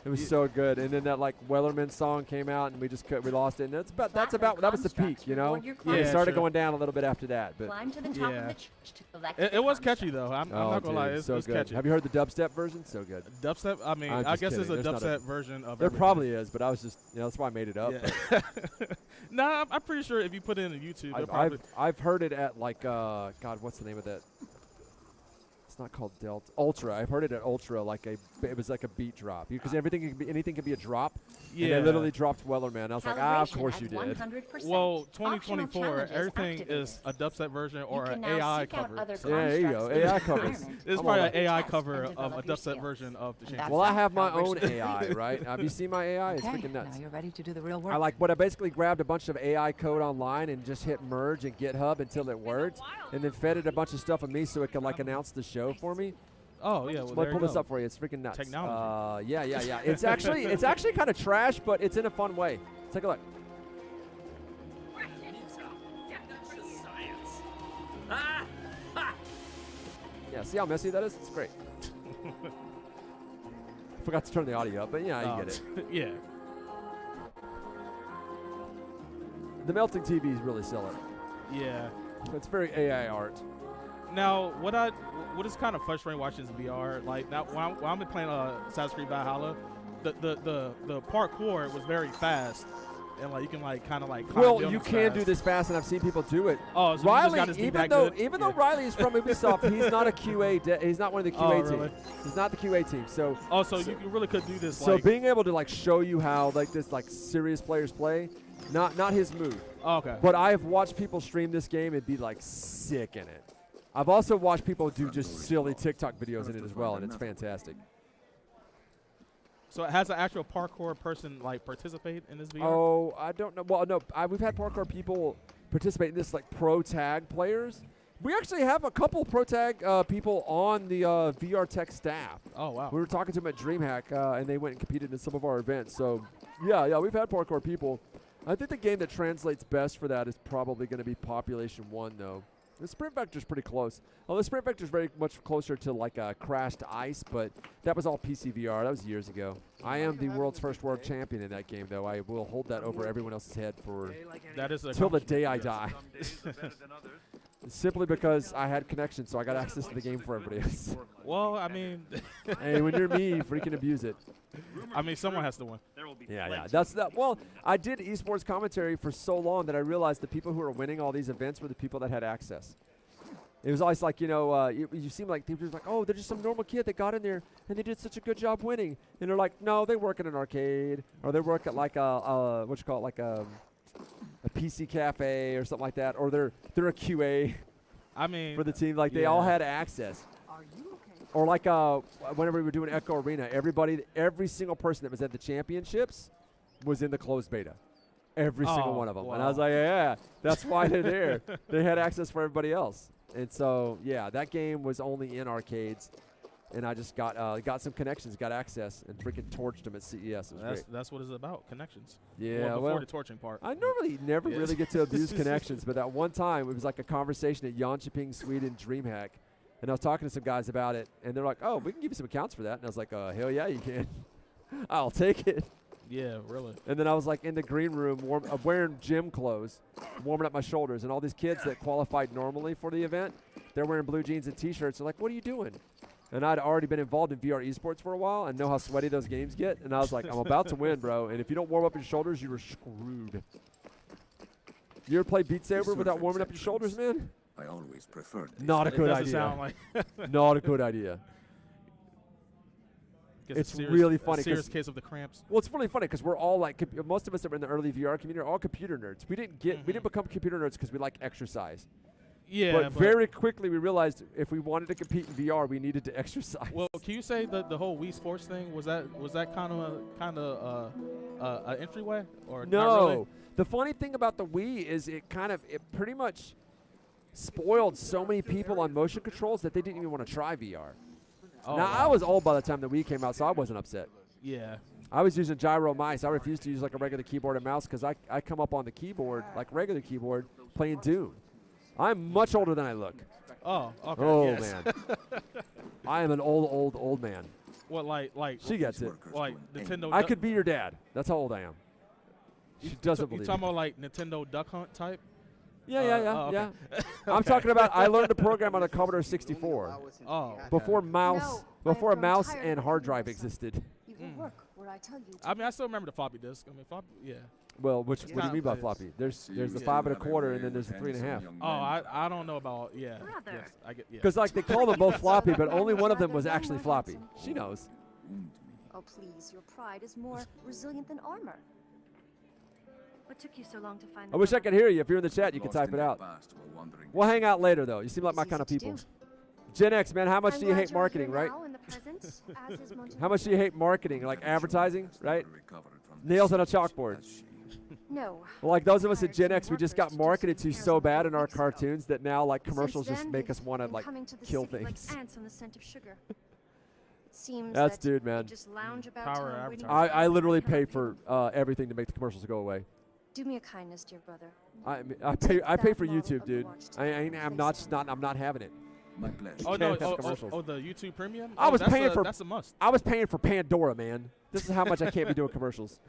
S2: It was
S9: Yeah.
S2: so good, and then that like Wellerman song came out, and we lost it. And that was the peak, you know.
S4: Reward your
S2: It
S9: Yeah,
S2: started
S9: sure.
S2: going down a little bit after that, but
S4: Climb to the top
S9: Yeah.
S4: of the church to collect
S9: It
S4: the
S9: was
S4: construct.
S9: catchy though. I'm
S2: oh,
S9: not gonna lie.
S2: dude,
S9: It's
S2: so good.
S9: catchy.
S2: Have you heard the dubstep version? So good.
S9: Dubstep? I mean,
S2: I'm
S9: I
S2: just
S9: guess
S2: kidding.
S9: there's a
S2: There's not a-
S9: dubstep version of
S2: There
S9: everything.
S2: probably is, but I was just, that's why I made it up.
S9: Yeah. No, I'm pretty sure if you put it in YouTube, it'll probably.
S2: I've heard it at like God, what's the name of that? It's not called Delta. Ultra. I've heard it at Ultra. It was like a beat drop because anything can be a drop.
S9: Yeah.
S2: And they literally dropped Wellerman. I was like, of
S4: Calibration
S2: course
S4: at
S2: you did.
S4: 100%.
S9: Well,
S4: Optional
S9: 2024,
S4: challenges
S9: everything
S4: activated.
S9: is a dubstep version or
S4: You
S9: an
S4: can now
S9: AI
S4: seek out
S9: cover.
S4: other
S9: So
S2: Yeah, there you go.
S4: constructs in
S2: AI
S4: the
S2: covers.
S4: environment.
S9: it's
S2: I'm
S9: probably
S2: all
S9: an AI
S4: Test
S9: cover
S4: and
S9: of a
S4: develop your
S9: dubstep
S4: skills.
S9: version of the
S7: And
S9: Shanty.
S2: Well, I
S7: That's
S2: have my own
S7: calibration.
S2: AI, right? Have you seen my AI? It's
S7: Okay,
S2: freaking nuts.
S7: now you're ready to do the real work.
S2: I basically grabbed a bunch of AI code online and just hit merge in GitHub until it worked, and then fed it a bunch of stuff of me so it could like announce the show for me.
S9: Oh yeah, well,
S2: Let
S9: there
S2: me
S9: you
S2: pull this
S9: go.
S2: up for you. It's freaking nuts.
S9: Technology.
S2: Yeah. It's actually kind of trash, but it's in a fun way. Take a look. Yeah, see how messy that is? It's great. Forgot to turn the audio up, but yeah, you get it.
S9: Yeah.
S2: The melting TVs really sell it.
S9: Yeah.
S2: It's very AI art.
S9: Now, what is kind of frustrating watching this VR, like now when I'm playing Assassin's Creed Valhalla, the parkour was very fast, and like you can like kind of like climb
S2: Well, you
S9: buildings
S2: can
S9: fast.
S2: do this fast, and I've seen people do it.
S9: Oh, so
S2: Riley,
S9: you just gotta be that good?
S2: even though Riley is from Ubisoft, he's not a QA. He's not one of the QA
S9: really?
S2: team. He's not the QA team. So.
S9: Oh, so you really could do this.
S2: So
S9: like,
S2: being able to like show you how like this like serious players play, not his move.
S9: oh, okay.
S2: But I have watched people stream this game and be like sick in it. I've also watched people do just silly TikTok videos in it as well, and it's fantastic.
S9: So has an actual parkour person like participate in this VR?
S2: Oh, I don't know. Well, no, we've had parkour people participate in this, like pro tag players. We actually have a couple pro tag people on the VR Tech staff.
S9: Oh wow.
S2: We were talking to them at DreamHack, and they went and competed in some of our events. So, yeah, we've had parkour people. I think the game that translates best for that is probably going to be Population 1, though. The Sprint Vector's pretty close. Oh, the Sprint Vector's very much closer to like Crashed Ice, but that was all PC VR. That was years ago. I am the world's first world champion in that game, though. I will hold that over everyone else's head for till the day I die. Simply because I had connections, so I got access to the game for everybody else.
S9: Well, I mean,
S2: Hey, when you're me, freaking abuse it.
S9: I mean, someone has to win.
S2: Yeah. That's that. Well, I did esports commentary for so long that I realized the people who were winning all these events were the people that had access. It was always like, you seem like people were like, oh, they're just some normal kid that got in there and they did such a good job winning. And they're like, no, they work at an arcade or they work at like a PC cafe or something like that, or they're a QA.
S9: I mean,
S2: for the team, like they all had access. Or like whenever we were doing Echo Arena, every single person that was at the championships was in the closed beta. Every single one of them.
S9: Wow.
S2: And I was like, yeah, that's why they're there. They had access for everybody else. And so, yeah, that game was only in arcades. And I just got some connections, got access, and freaking torched them at CES. It was great.
S9: That's what it's about, connections.
S2: Yeah,
S9: before the torching part.
S2: I normally never really get to abuse connections, but that one time it was like a conversation at Jönköping, Sweden, DreamHack. And I was talking to some guys about it, and they're like, oh, we can give you some accounts for that. And I was like, hell yeah, you can. I'll take it.
S9: Yeah, really.
S2: And then I was like in the green room wearing gym clothes, warming up my shoulders. And all these kids that qualified normally for the event, they're wearing blue jeans and T-shirts. They're like, what are you doing? And I'd already been involved in VR esports for a while and know how sweaty those games get. And I was like, I'm about to win, bro. And if you don't warm up your shoulders, you were screwed. You ever play Beat Saber without warming up your shoulders, man?
S5: I always preferred this.
S2: Not a good
S9: doesn't
S2: idea.
S9: sound like
S2: Not a good idea. It's really funny.
S9: Serious case of the cramps.
S2: Well, it's really funny because we're all like, most of us that were in the early VR community are all computer nerds. We didn't become computer nerds because we like exercise.
S9: Yeah,
S2: but very quickly we realized if we wanted to compete in VR, we needed to exercise.
S9: Well, can you say the whole Wii Sports thing was that kind of an entryway or
S2: no?
S9: Not really?
S2: The funny thing about the Wii is it pretty much spoiled so many people on motion controls that they didn't even want to try VR.
S9: Oh,
S2: now,
S9: wow.
S2: I was old by the time the Wii came out, so I wasn't upset.
S9: Yeah.
S2: I was using gyro mice. I refused to use like a regular keyboard and mouse because I come up on the keyboard, like regular keyboard, playing Doom. I'm much older than I look.
S9: Oh, okay.
S2: Oh,
S9: yes.
S2: man. I am an old man.
S9: What, like
S2: She gets it.
S9: Like Nintendo.
S2: I could be your dad. That's how old I am. She doesn't believe
S9: You
S2: it.
S9: talking about like Nintendo Duck Hunt type?
S2: Yeah.
S9: Okay.
S2: I'm talking about I learned to program on a Commodore 64
S9: Oh.
S2: before
S6: No,
S2: before a
S6: I've grown
S2: mouse
S6: tired
S2: and
S6: of
S2: hard
S6: you,
S2: drive
S6: son.
S2: existed.
S6: You will work where I tell you to.
S9: I mean, I still remember the floppy disk. I mean, floppy. Yeah.
S2: Well, what do you mean by
S9: Yes.
S2: floppy? There's the
S5: Seriously,
S2: 5
S5: not
S2: 1/4
S5: every
S2: and then there's the 3 1/2.
S5: young
S9: Oh,
S5: man.
S9: I don't know about yes.
S4: Brother.
S9: I get yeah.
S2: Because like they call them both floppy, but only one of them was actually floppy. She knows.
S5: Wound me.
S6: Oh, please, your pride is more resilient than armor.
S4: What took you so long to find
S2: I wish I could hear you. If you're in the chat, you can
S5: Lost
S2: type
S5: in
S2: it
S5: the
S2: out.
S5: past while wandering
S2: We'll
S5: the
S2: hang out later, though. You seem like my
S6: It's
S2: kind of
S6: easy to
S2: people.
S6: do.
S2: Gen X, man, how much
S6: I'm
S2: do you
S6: glad
S2: hate
S6: you're
S2: marketing,
S6: here
S2: right?
S6: now in the present, as is Monte
S2: How much do you hate marketing, like advertising,
S5: has never
S2: right?
S5: recovered from
S2: Nails
S5: this
S2: on a
S5: sickness,
S2: chalkboard.
S5: has she?
S6: No.
S2: Well, like those of us at
S6: Hired
S2: Gen
S6: some
S2: X, we just
S6: workers
S2: got
S6: to do
S2: marketed
S6: some
S2: to so
S6: repairs
S2: bad
S6: a
S2: in our
S6: couple weeks ago.
S2: cartoons that now like commercials
S6: Since
S2: just
S6: then,
S2: make
S6: they've
S2: us want to
S6: been
S2: like
S6: coming to the
S2: kill
S6: city
S2: things.
S6: like ants on the scent of sugar. It seems
S2: That's
S6: that
S2: dude,
S6: you
S2: man.
S6: just lounge about
S9: Power
S6: town waiting
S9: advertising.
S6: for
S2: I
S6: someone
S2: literally
S6: to
S2: pay
S6: help
S2: for
S6: you.
S2: everything to make the commercials go away.
S6: Do me a kindness, dear brother.
S2: I pay
S6: Take
S2: I pay
S6: that
S2: for
S6: model
S2: YouTube,
S6: of the
S2: dude.
S6: watch
S2: I ain't,
S6: tower
S2: I'm
S6: and
S2: not
S6: place it
S2: not I'm not having it.
S5: My pleasure.
S9: Oh no!
S2: Can't have commercials.
S9: The YouTube Premium.
S2: I was
S9: that's
S2: paying
S9: a,
S2: for-
S9: That's a must.
S2: I was paying for Pandora, man. This is how much I can't be doing commercials.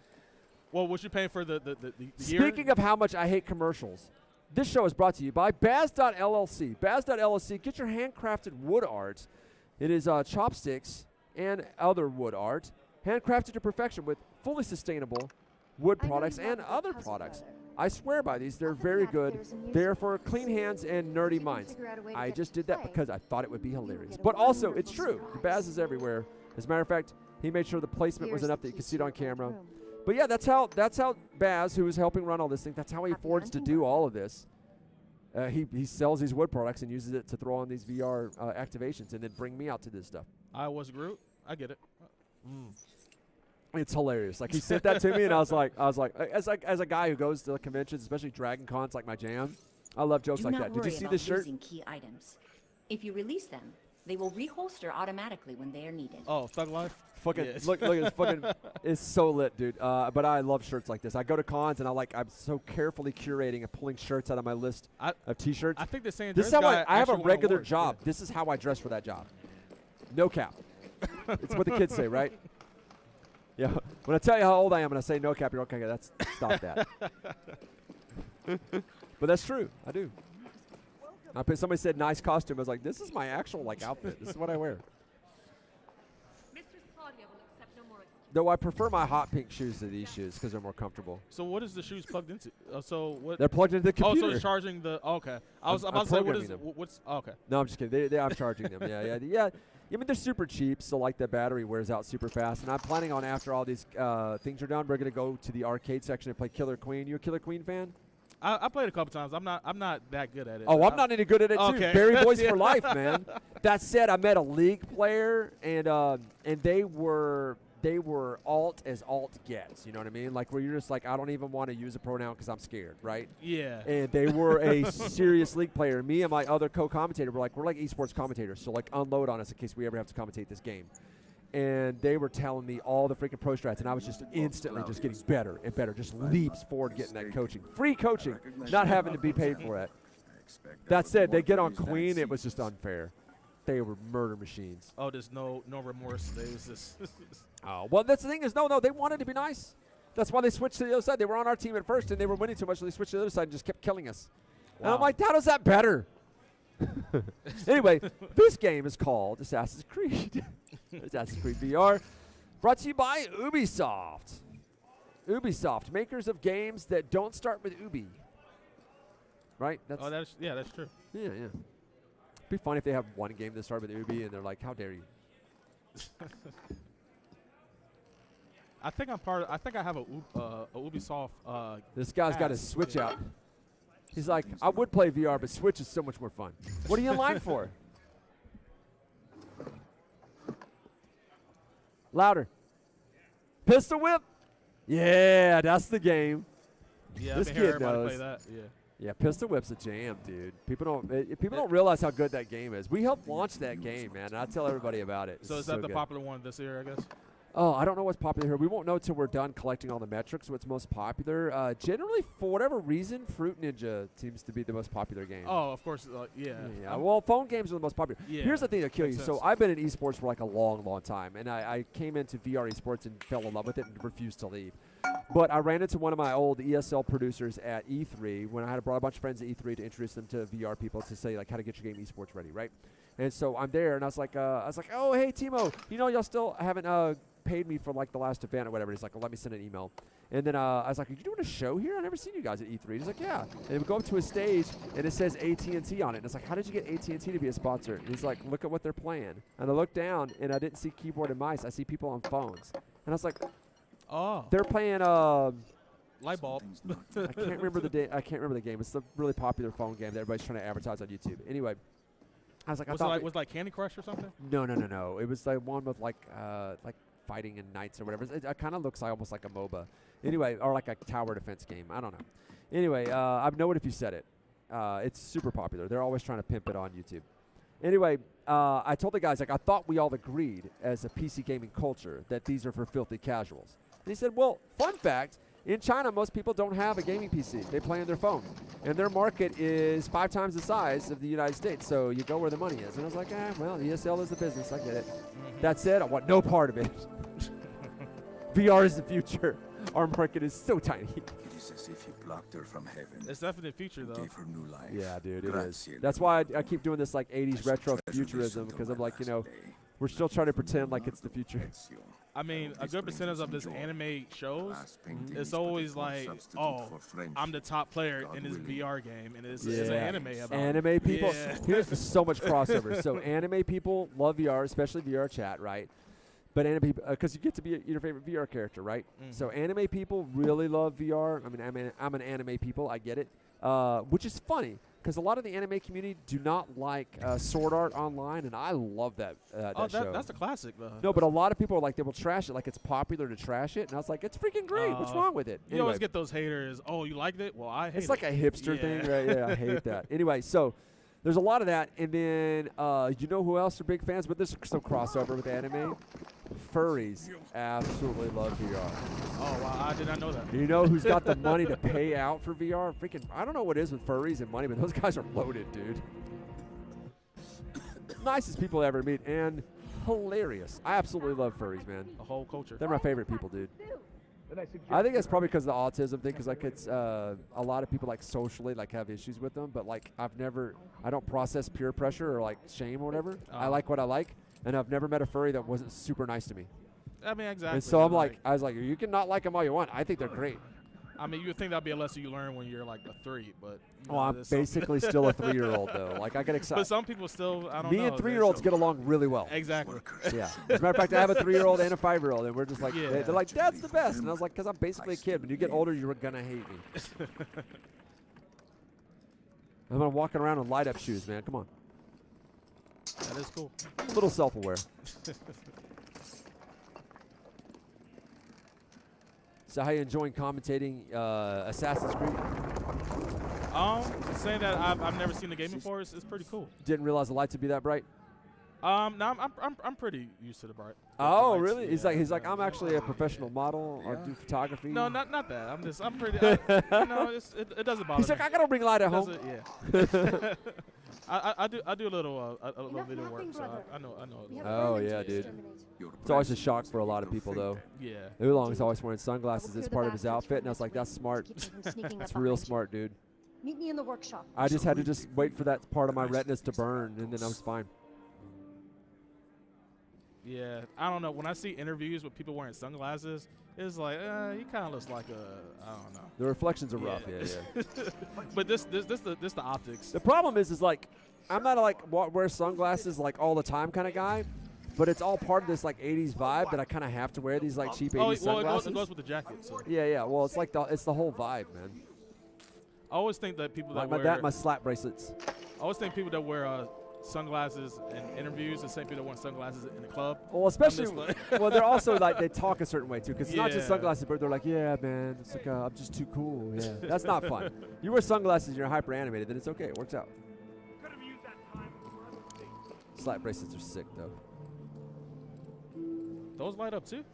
S9: Well, was you paying for the year?
S2: Speaking of how much I hate commercials, this show is brought to you by Baz.LLC. Baz.LLC, get your handcrafted wood art. It is chopsticks and other wood art, handcrafted to perfection with fully sustainable wood
S6: I know
S2: products
S6: you
S2: and
S6: love a good
S2: other
S6: puzzle,
S2: products.
S6: brother.
S2: I swear by these. They're
S6: Other than
S2: very
S6: that,
S2: good.
S6: there's a music
S2: They're for
S6: box.
S2: clean hands and
S6: If
S2: nerdy
S6: you can
S2: minds.
S6: figure out a way to
S2: I
S6: get
S2: just
S6: to
S2: did that
S6: play,
S2: because I thought it would be
S6: you'll
S2: hilarious.
S6: get a
S2: But also, it's
S6: wonderful
S2: true.
S6: surprise.
S2: Baz is everywhere. As a matter of fact, he made sure the placement was
S6: Here's
S2: enough
S6: the
S2: that you could
S6: key
S2: see it
S6: to
S2: on
S6: your
S2: camera.
S6: room.
S2: But yeah, that's how Baz, who is helping run all this thing, that's how he
S6: Happy
S2: affords to
S6: hunting,
S2: do
S6: bud.
S2: all of this. He sells these wood products and uses it to throw on these VR activations and then bring me out to this stuff.
S9: I was Groot. I get it.
S2: It's hilarious. Like he sent that to me, and I was like, as a guy who goes to conventions, especially Dragon Con's like my jam. I love jokes
S4: Do
S2: like
S4: not
S2: that. Did
S4: worry
S2: you see
S4: about
S2: this shirt?
S4: losing key items. If you release them, they will reholster automatically when they are needed.
S9: Oh, Thug Life.
S2: Fucking
S9: Yes.
S2: look at this fucking. It's so lit, dude. But I love shirts like this. I go to cons and I'm so carefully curating and pulling shirts out of my list of T-shirts.
S9: I think they're saying
S2: This is
S9: this
S2: how
S9: guy
S2: I have a
S9: actually won
S2: regular
S9: awards.
S2: job.
S9: Yeah.
S2: This is how I dress for that job. No cap. It's what the kids say, right? Yeah. When I tell you how old I am and I say no cap, you're okay. That's stop that. But that's true. I do. Somebody said nice costume. I was like, this is my actual outfit. This is what I wear. Though I prefer my hot pink shoes to these shoes because they're more comfortable.
S9: So what is the shoes plugged into? So what?
S2: They're plugged into the computer.
S9: Oh, so it's charging the. Oh, okay. I was
S2: I'm
S9: about to say what
S2: programming
S9: is
S2: them.
S9: what's. Oh, okay.
S2: No, I'm just kidding. I'm charging them. Yeah. I mean, they're super cheap, so the battery wears out super fast. And I'm planning on after all these things are done, we're gonna go to the arcade section and play Killer Queen. You a Killer Queen fan?
S9: I played a couple times. I'm not that good at it.
S2: Oh, I'm not any good at it too.
S9: Okay.
S2: Barry Boys for
S9: Yeah.
S2: life, man. That said, I met a League player, and they were alt as alt gets. You know what I mean? Like where you're just like, I don't even want to use a pronoun because I'm scared, right?
S9: Yeah.
S2: And they were a serious League player. Me and my other co-commentator we're like esports commentators, so unload on us in case we ever have to commentate this game. And they were telling me all the freaking pro strats, and I was just instantly just getting better and better, just leaps forward getting that coaching. Free coaching, not having to be paid for it. That said, they get on Queen, it was just unfair. They were murder machines.
S9: Oh, there's no remorse. There's this.
S2: Oh, well, that's the thing is, no, they wanted to be nice. That's why they switched to the other side. They were on our team at first, and they were winning so much, so they switched to the other side and just kept killing us. And I'm
S9: Wow.
S2: like, how does that better? Anyway, this game is called Assassin's Creed. Assassin's Creed VR. Brought to you by Ubisoft. Ubisoft, makers of games that don't start with Ubi. Right?
S9: That's true.
S2: Yeah. Be funny if they have one game that started with Ubi and they're like, how dare you?
S9: I think I have a Ubisoft.
S2: This guy's got his
S9: pass.
S2: Switch out. He's like, I would play VR, but Switch is so much more fun. What are you in line for? Louder. Pistol Whip? Yeah, that's the game.
S9: Yeah,
S2: This
S9: I've been hearing
S2: kid
S9: everybody
S2: knows.
S9: play that. Yeah.
S2: Yeah, Pistol Whip's a jam, dude. People don't realize how good that game is. We helped launch that game, man, and I tell everybody about it.
S9: So
S2: It's
S9: is that the
S2: good.
S9: popular one this year? I guess.
S2: Oh, I don't know what's popular here. We won't know till we're done collecting all the metrics, what's most popular. Generally, for whatever reason, Fruit Ninja seems to be the most popular game.
S9: Oh, of course. Yeah.
S2: Yeah, well, phone games are the most popular.
S9: Yeah,
S2: Here's the thing that kill you.
S9: makes
S2: So
S9: sense.
S2: I've been in esports for a long, long time, and I came into VR esports and fell in love with it and refused to leave. But I ran into one of my old ESL producers at E3 when I had brought a bunch of friends to E3 to introduce them to VR people to say how to get your game esports ready, right? And so I'm there, and I was like, oh, hey, Timo, y'all still haven't paid me for the last event or whatever. He's like, well, let me send an email. And then I was like, are you doing a show here? I've never seen you guys at E3. He's like, yeah. And we go up to a stage, and it says AT&T on it. And it's like, how did you get AT&T to be a sponsor? And he's like, look at what they're playing. And I looked down, and I didn't see keyboard and mice. I see people on phones. And I was like,
S9: Oh.
S2: they're playing.
S9: Light bulb.
S2: I can't remember the game. It's the really popular phone game that everybody's trying to advertise on YouTube. Anyway, I was like,
S9: Was it like Candy Crush or something?
S2: No. It was the one with like fighting in knights or whatever. It kind of looks almost like a MOBA. Anyway, or like a tower defense game. I don't know. Anyway, I know it if you said it. It's super popular. They're always trying to pimp it on YouTube. Anyway, I told the guys, like, I thought we all agreed as a PC gaming culture that these are for filthy casuals. And he said, well, fun fact, in China, most people don't have a gaming PC. They play on their phone. And their market is 5 times the size of the United States. So you go where the money is. And I was like, well, ESL is the business. I get it. That said, I want no part of it. VR is the future. Our market is so tiny.
S5: It is as if you blocked her from heaven.
S9: It's definitely a future, though.
S5: Gave her new life.
S2: Yeah, dude, it is.
S5: Grazie,
S2: That's why I keep doing this like 80s retro futurism, because I'm like, you know, we're still trying to pretend like it's the future.
S9: I mean, a good percentage of this anime shows, it's always like, oh, I'm the top player in this VR game, and it's an anime about
S2: anime people.
S9: Yeah.
S2: Here's so much crossover. So anime people love VR, especially VR chat, right? But anime people, because you get to be your favorite VR character, right? So anime people really love VR. I mean, I'm an anime people. I get it, which is funny. Because a lot of the anime community do not like Sword Art Online, and I love that, show.
S9: That's a classic, though.
S2: No, but a lot of people are like, they will trash it like it's popular to trash it. And I was like, it's freaking great. What's wrong with it?
S9: You always get those haters. Oh, you liked it? Well, I hate it.
S2: It's like a hipster thing, right? Yeah, I hate that. Anyway, so there's a lot of that. And then you know who else are big fans? But there's some crossover with anime. Furries absolutely love VR.
S9: Oh, wow. I did not know that.
S2: You know who's got the money to pay out for VR? Freaking, I don't know what it is with furries and money, but those guys are loaded, dude. Nicest people I ever meet, and hilarious. I absolutely love furries, man.
S9: The whole culture.
S2: They're my favorite people, dude. I think that's probably because of the autism thing, because like it's a lot of people like socially like have issues with them, but like I don't process peer pressure or like shame or whatever. I like what I like, and I've never met a furry that wasn't super nice to me.
S9: I mean, exactly.
S2: And so I'm like, I was like, you can not like them all you want. I think they're great.
S9: I mean, you would think that'd be a lesson you learn when you're like a 3, but.
S2: Well, I'm basically still a 3-year-old though. Like I get excited.
S9: But some people still, I don't know.
S2: Me and 3-year-olds get along really well.
S9: Exactly.
S2: Yeah. As a matter of fact, I have a 3-year-old and a 5-year-old, and we're just like,
S9: Yeah.
S2: they're like, Dad's the best, and I was like, because I'm basically a kid. When you get older, you're gonna hate me. I'm gonna walking around in light up shoes, man. Come on.
S9: That is cool.
S2: A little self-aware. So how you enjoying commentating Assassin's Creed?
S9: Saying that I've never seen the game before is pretty cool.
S2: Didn't realize the lights would be that bright.
S9: No, I'm pretty used to the bright.
S2: Oh,
S9: lights,
S2: really?
S9: Yeah.
S2: He's like I'm actually a professional model. I do photography.
S9: No, not that. I'm pretty. It doesn't bother me.
S2: He's like, I gotta bring light at home.
S9: Yeah. I do a little video work, so I know.
S2: Oh yeah, dude. It's always a shock for a lot of people, though.
S9: Yeah.
S2: Oolong's always wearing sunglasses as part of his outfit, and I was like, that's smart. That's real smart, dude.
S6: Meet me in the workshop.
S2: I just had to just wait for that part of my retinas to burn, and then I was fine.
S9: Yeah, I don't know. When I see interviews with people wearing sunglasses, it's like, he kind of looks like I don't know.
S2: The reflections are rough, yeah.
S9: But this the optics.
S2: The problem is like, I'm not a wear sunglasses like all the time kind of guy, but it's all part of this like 80s vibe that I kind of have to wear these like cheap 80s sunglasses.
S9: It goes with the jacket. So.
S2: Yeah. Well, it's like it's the whole vibe, man.
S9: I always think that people that
S2: wear my slap bracelets.
S9: I always think people that wear sunglasses in interviews the same people that wear sunglasses in the club.
S2: Well, especially well, they're also like they talk a certain way too, because it's not just sunglasses, but they're like, yeah, man, it's like I'm just too cool. Yeah, that's not fun. You wear sunglasses, and you're hyper animated, then it's okay. It works out. Slap bracelets are sick though.
S9: Those light up too?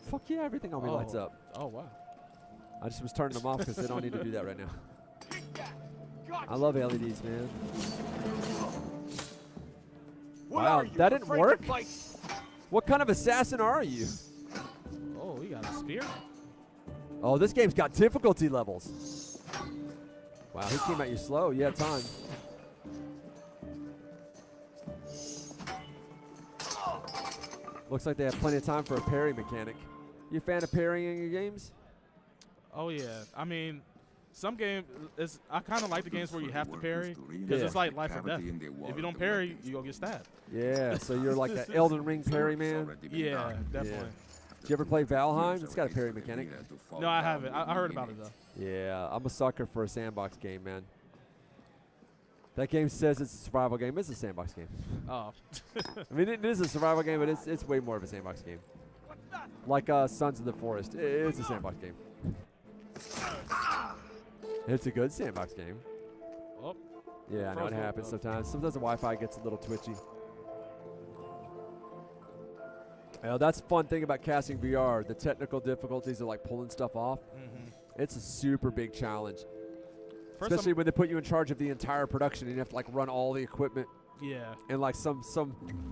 S2: Fuck yeah, everything on me lights up.
S9: Oh wow.
S2: I just was turning them off because they don't need to do that right now. I love LEDs, man. Wow, that didn't work? What kind of assassin are you?
S9: Oh, he got a spear?
S2: Oh, this game's got difficulty levels. Wow, he came at you slow. You had time. Looks like they have plenty of time for a parry mechanic. You a fan of parrying in your games?
S9: Oh, yeah. I mean, some games, I kind of like the games where you have to parry because it's like life or death. If you don't parry, you go get stabbed.
S2: Yeah, so you're like an Elden Ring parry man?
S9: Yeah, definitely.
S2: Yeah. Did you ever play Valheim? It's got a parry mechanic.
S9: No, I haven't. I heard about it, though.
S2: Yeah, I'm a sucker for a sandbox game, man. That game says it's a survival game. It's a sandbox game.
S9: Oh.
S2: I mean, it is a survival game, but it's way more of a sandbox game. Like Sons of the Forest. It's a sandbox game. It's a good sandbox game.
S9: Oh.
S2: Yeah, I know it happens sometimes. Sometimes the Wi-Fi gets a little twitchy. That's the fun thing about casting VR. The technical difficulties of like pulling stuff off. It's a super big challenge. Especially when they put you in charge of the entire production and you have to like run all the equipment.
S9: Yeah.
S2: And like some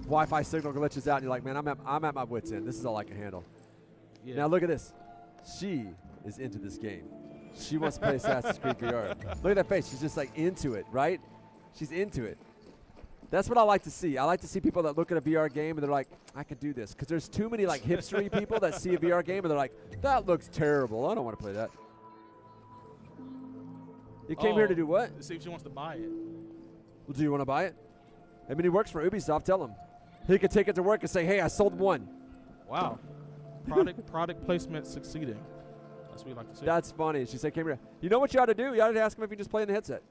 S2: Wi-Fi signal glitches out and you're like, man, I'm at my wits' end. This is all I can handle.
S9: Yeah.
S2: Now look at this. She is into this game. She wants to play Assassin's Creed VR. Look at that face. She's just like into it, right? She's into it. That's what I like to see. I like to see people that look at a VR game and they're like, I can do this. Because there's too many like hipstery people that see a VR game and they're like, that looks terrible. I don't want to play that. You came here to do what?
S9: To see if she wants to buy it.
S2: Well, do you want to buy it? I mean, he works for Ubisoft. Tell him. He could take it to work and say, hey, I sold one.
S9: Wow. Product placement succeeding. That's what we like to see.
S2: That's funny. She said, came here. You know what you ought to do? You ought to ask him if you just play in the headset.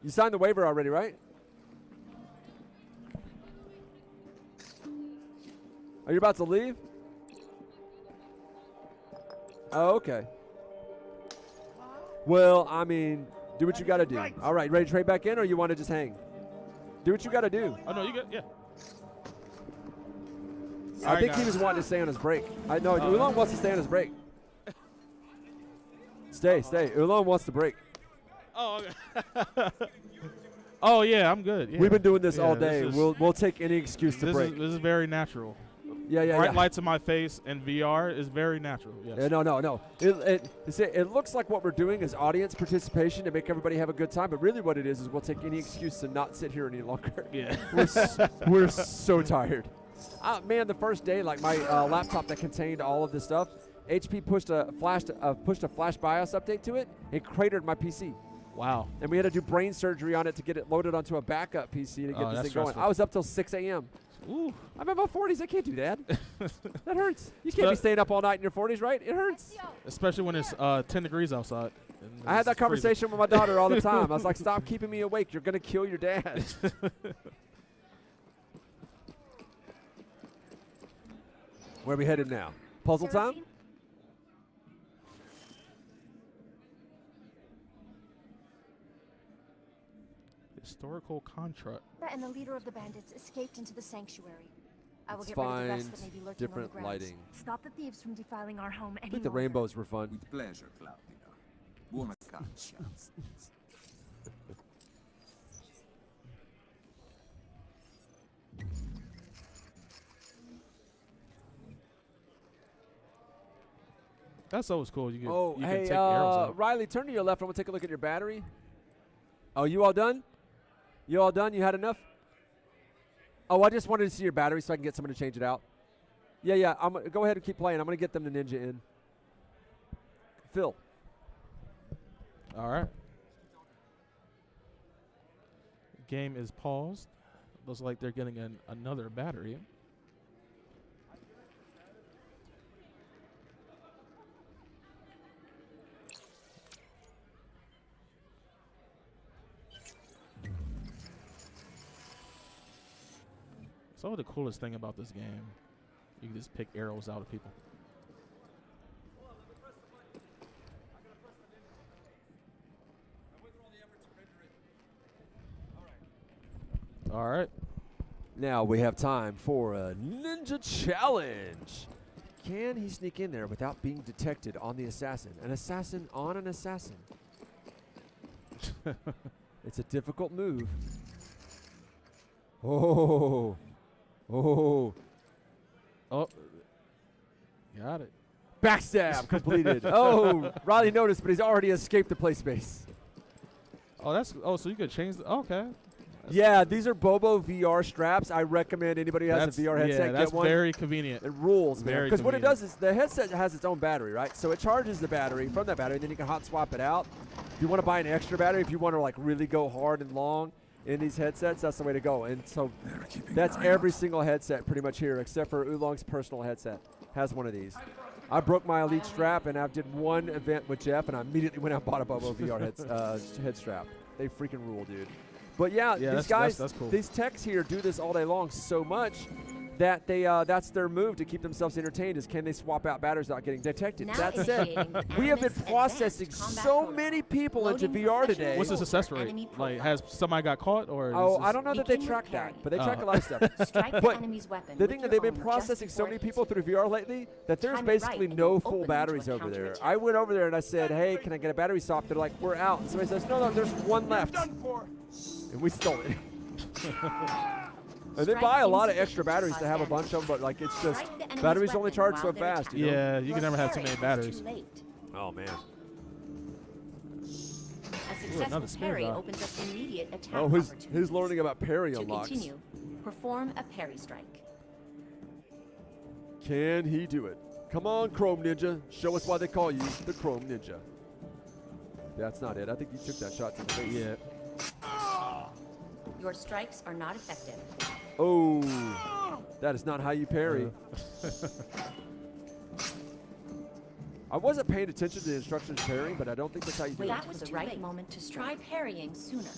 S2: You signed the waiver already, right? Are you about to leave? Oh, okay. Well, I mean, do what you got to do. All right, ready to trade back in, or you want to just hang? Do what you got to do.
S9: Oh, no, you got, yeah.
S2: I think he was wanting to stay on his break. I know. Oolong wants to stay on his break. Stay. Oolong wants to break.
S9: Oh, okay. Oh, yeah, I'm good. Yeah.
S2: We've been doing this all
S9: this
S2: day.
S9: is-
S2: We'll take any excuse to break.
S9: This is very natural.
S2: Yeah.
S9: Bright lights in my face and VR is very natural. Yes.
S2: Yeah, no. It looks like what we're doing is audience participation to make everybody have a good time, but really what it is we'll take any excuse to not sit here any longer.
S9: Yeah.
S2: We're so tired. Man, the first day, like my laptop that contained all of this stuff, HP pushed a flash BIOS update to it. It cratered my PC.
S9: Wow.
S2: And we had to do brain surgery on it to get it loaded onto a backup PC to get this thing going. I was up till 6 a.m.
S9: Ooh.
S2: I'm in my 40s. I can't do that. That hurts. You can't be staying up all night in your 40s, right? It hurts.
S9: Especially when it's 10 degrees outside.
S2: I had that conversation with my daughter all the time. I was like, stop keeping me awake. You're going to kill your dad. Where are we headed now? Puzzle time?
S9: Historical contract.
S6: And the leader of the bandits escaped into the sanctuary. I will
S2: Let's
S6: get rid of the rest
S2: find
S6: that may be lurking on
S2: different
S6: the grounds.
S2: lighting.
S6: Stop the thieves from defiling our home
S2: I
S6: any
S2: think the
S6: longer.
S2: rainbows were fun.
S5: With pleasure, Claudia. Buona caccia.
S9: That's always cool. You can,
S2: Oh,
S9: you
S2: hey,
S9: can take arrows out.
S2: Riley, turn to your left. I want to take a look at your battery. Oh, you all done? You all done? You had enough? Oh, I just wanted to see your battery so I can get someone to change it out. Yeah. Go ahead and keep playing. I'm going to get them the ninja in. Phil.
S9: All right. Game is paused. Looks like they're getting another battery. So the coolest thing about this game, you can just pick arrows out of people. All right.
S2: Now we have time for a ninja challenge. Can he sneak in there without being detected on the assassin? An assassin on an assassin. It's a difficult move. Oh.
S9: Got it.
S2: Backstab completed. Oh, Riley noticed, but he's already escaped the play space.
S9: So you could change okay.
S2: Yeah, these are Bobo VR straps. I recommend anybody who has a VR headset
S9: that's
S2: get one.
S9: very convenient.
S2: It rules, man.
S9: Very
S2: Because what it
S9: convenient.
S2: does is the headset has its own battery, right? So it charges the battery from that battery, and then you can hot swap it out. If you want to buy an extra battery, if you want to like really go hard and long in these headsets, that's the way to go. And so that's every single headset pretty much here, except for Oolong's personal headset has one of these. I broke my Elite strap, and I did one event with Jeff, and I immediately went out and bought a Bobo VR head strap. They freaking rule, dude. But yeah, these guys,
S9: that's cool.
S2: these techs here do this all day long so much that that's their move to keep themselves entertained, is can they swap out batteries without getting detected.
S4: Now
S2: That said,
S4: initiating the
S2: we have been
S4: Animus
S2: processing
S4: Advanced Combat
S2: so
S4: Protocol.
S2: many people into
S4: Loading
S2: VR today.
S9: What's the success
S4: Soldier
S9: rate?
S4: enemy
S9: Like,
S4: profile.
S9: has somebody got caught or?
S2: Oh,
S9: is
S2: I don't know that they
S4: Begin with
S2: track that,
S4: parry.
S2: but they track a lot of stuff.
S4: Strike the
S2: But
S4: enemy's weapon
S2: the
S4: with
S2: thing that
S4: your
S2: they've been
S4: own just
S2: processing so
S4: before
S2: many
S4: it hits
S2: people
S4: you.
S2: through VR lately that there's
S4: Time it
S2: basically
S4: right,
S2: no
S4: and
S2: full
S4: open into
S2: batteries
S4: a
S2: over there.
S4: counterattack.
S2: I went over there and I said, hey, can I get a battery swap? They're like, we're out. And somebody says, no, there's one left. And we stole it. And they buy a lot of extra batteries to have a bunch of them, but like it's just
S4: Strike the enemy's
S2: batteries only
S4: weapon
S2: charge
S4: while
S2: so
S4: they're
S2: fast.
S4: attacking.
S2: You know?
S9: Yeah, you
S4: Your
S9: can never have too
S4: parry
S9: many
S4: was too
S9: batteries.
S4: late.
S2: Oh man.
S4: A successful
S9: another spin
S4: parry
S9: back.
S4: opens up immediate attack
S2: Oh, his
S4: opportunities.
S2: learning about parry
S4: To
S2: unlocks.
S4: continue, perform a parry strike.
S2: Can he do it? Come on, Chrome Ninja. Show us why they call you the Chrome Ninja. That's not it. I think you took that shot to the face.
S9: Yeah.
S4: Your strikes are not effective.
S2: Oh, that is not how you parry. I wasn't paying attention to the instructions parrying, but I don't think that's how you do
S4: Wait
S2: it.
S4: for the right moment to strike. Try parrying sooner.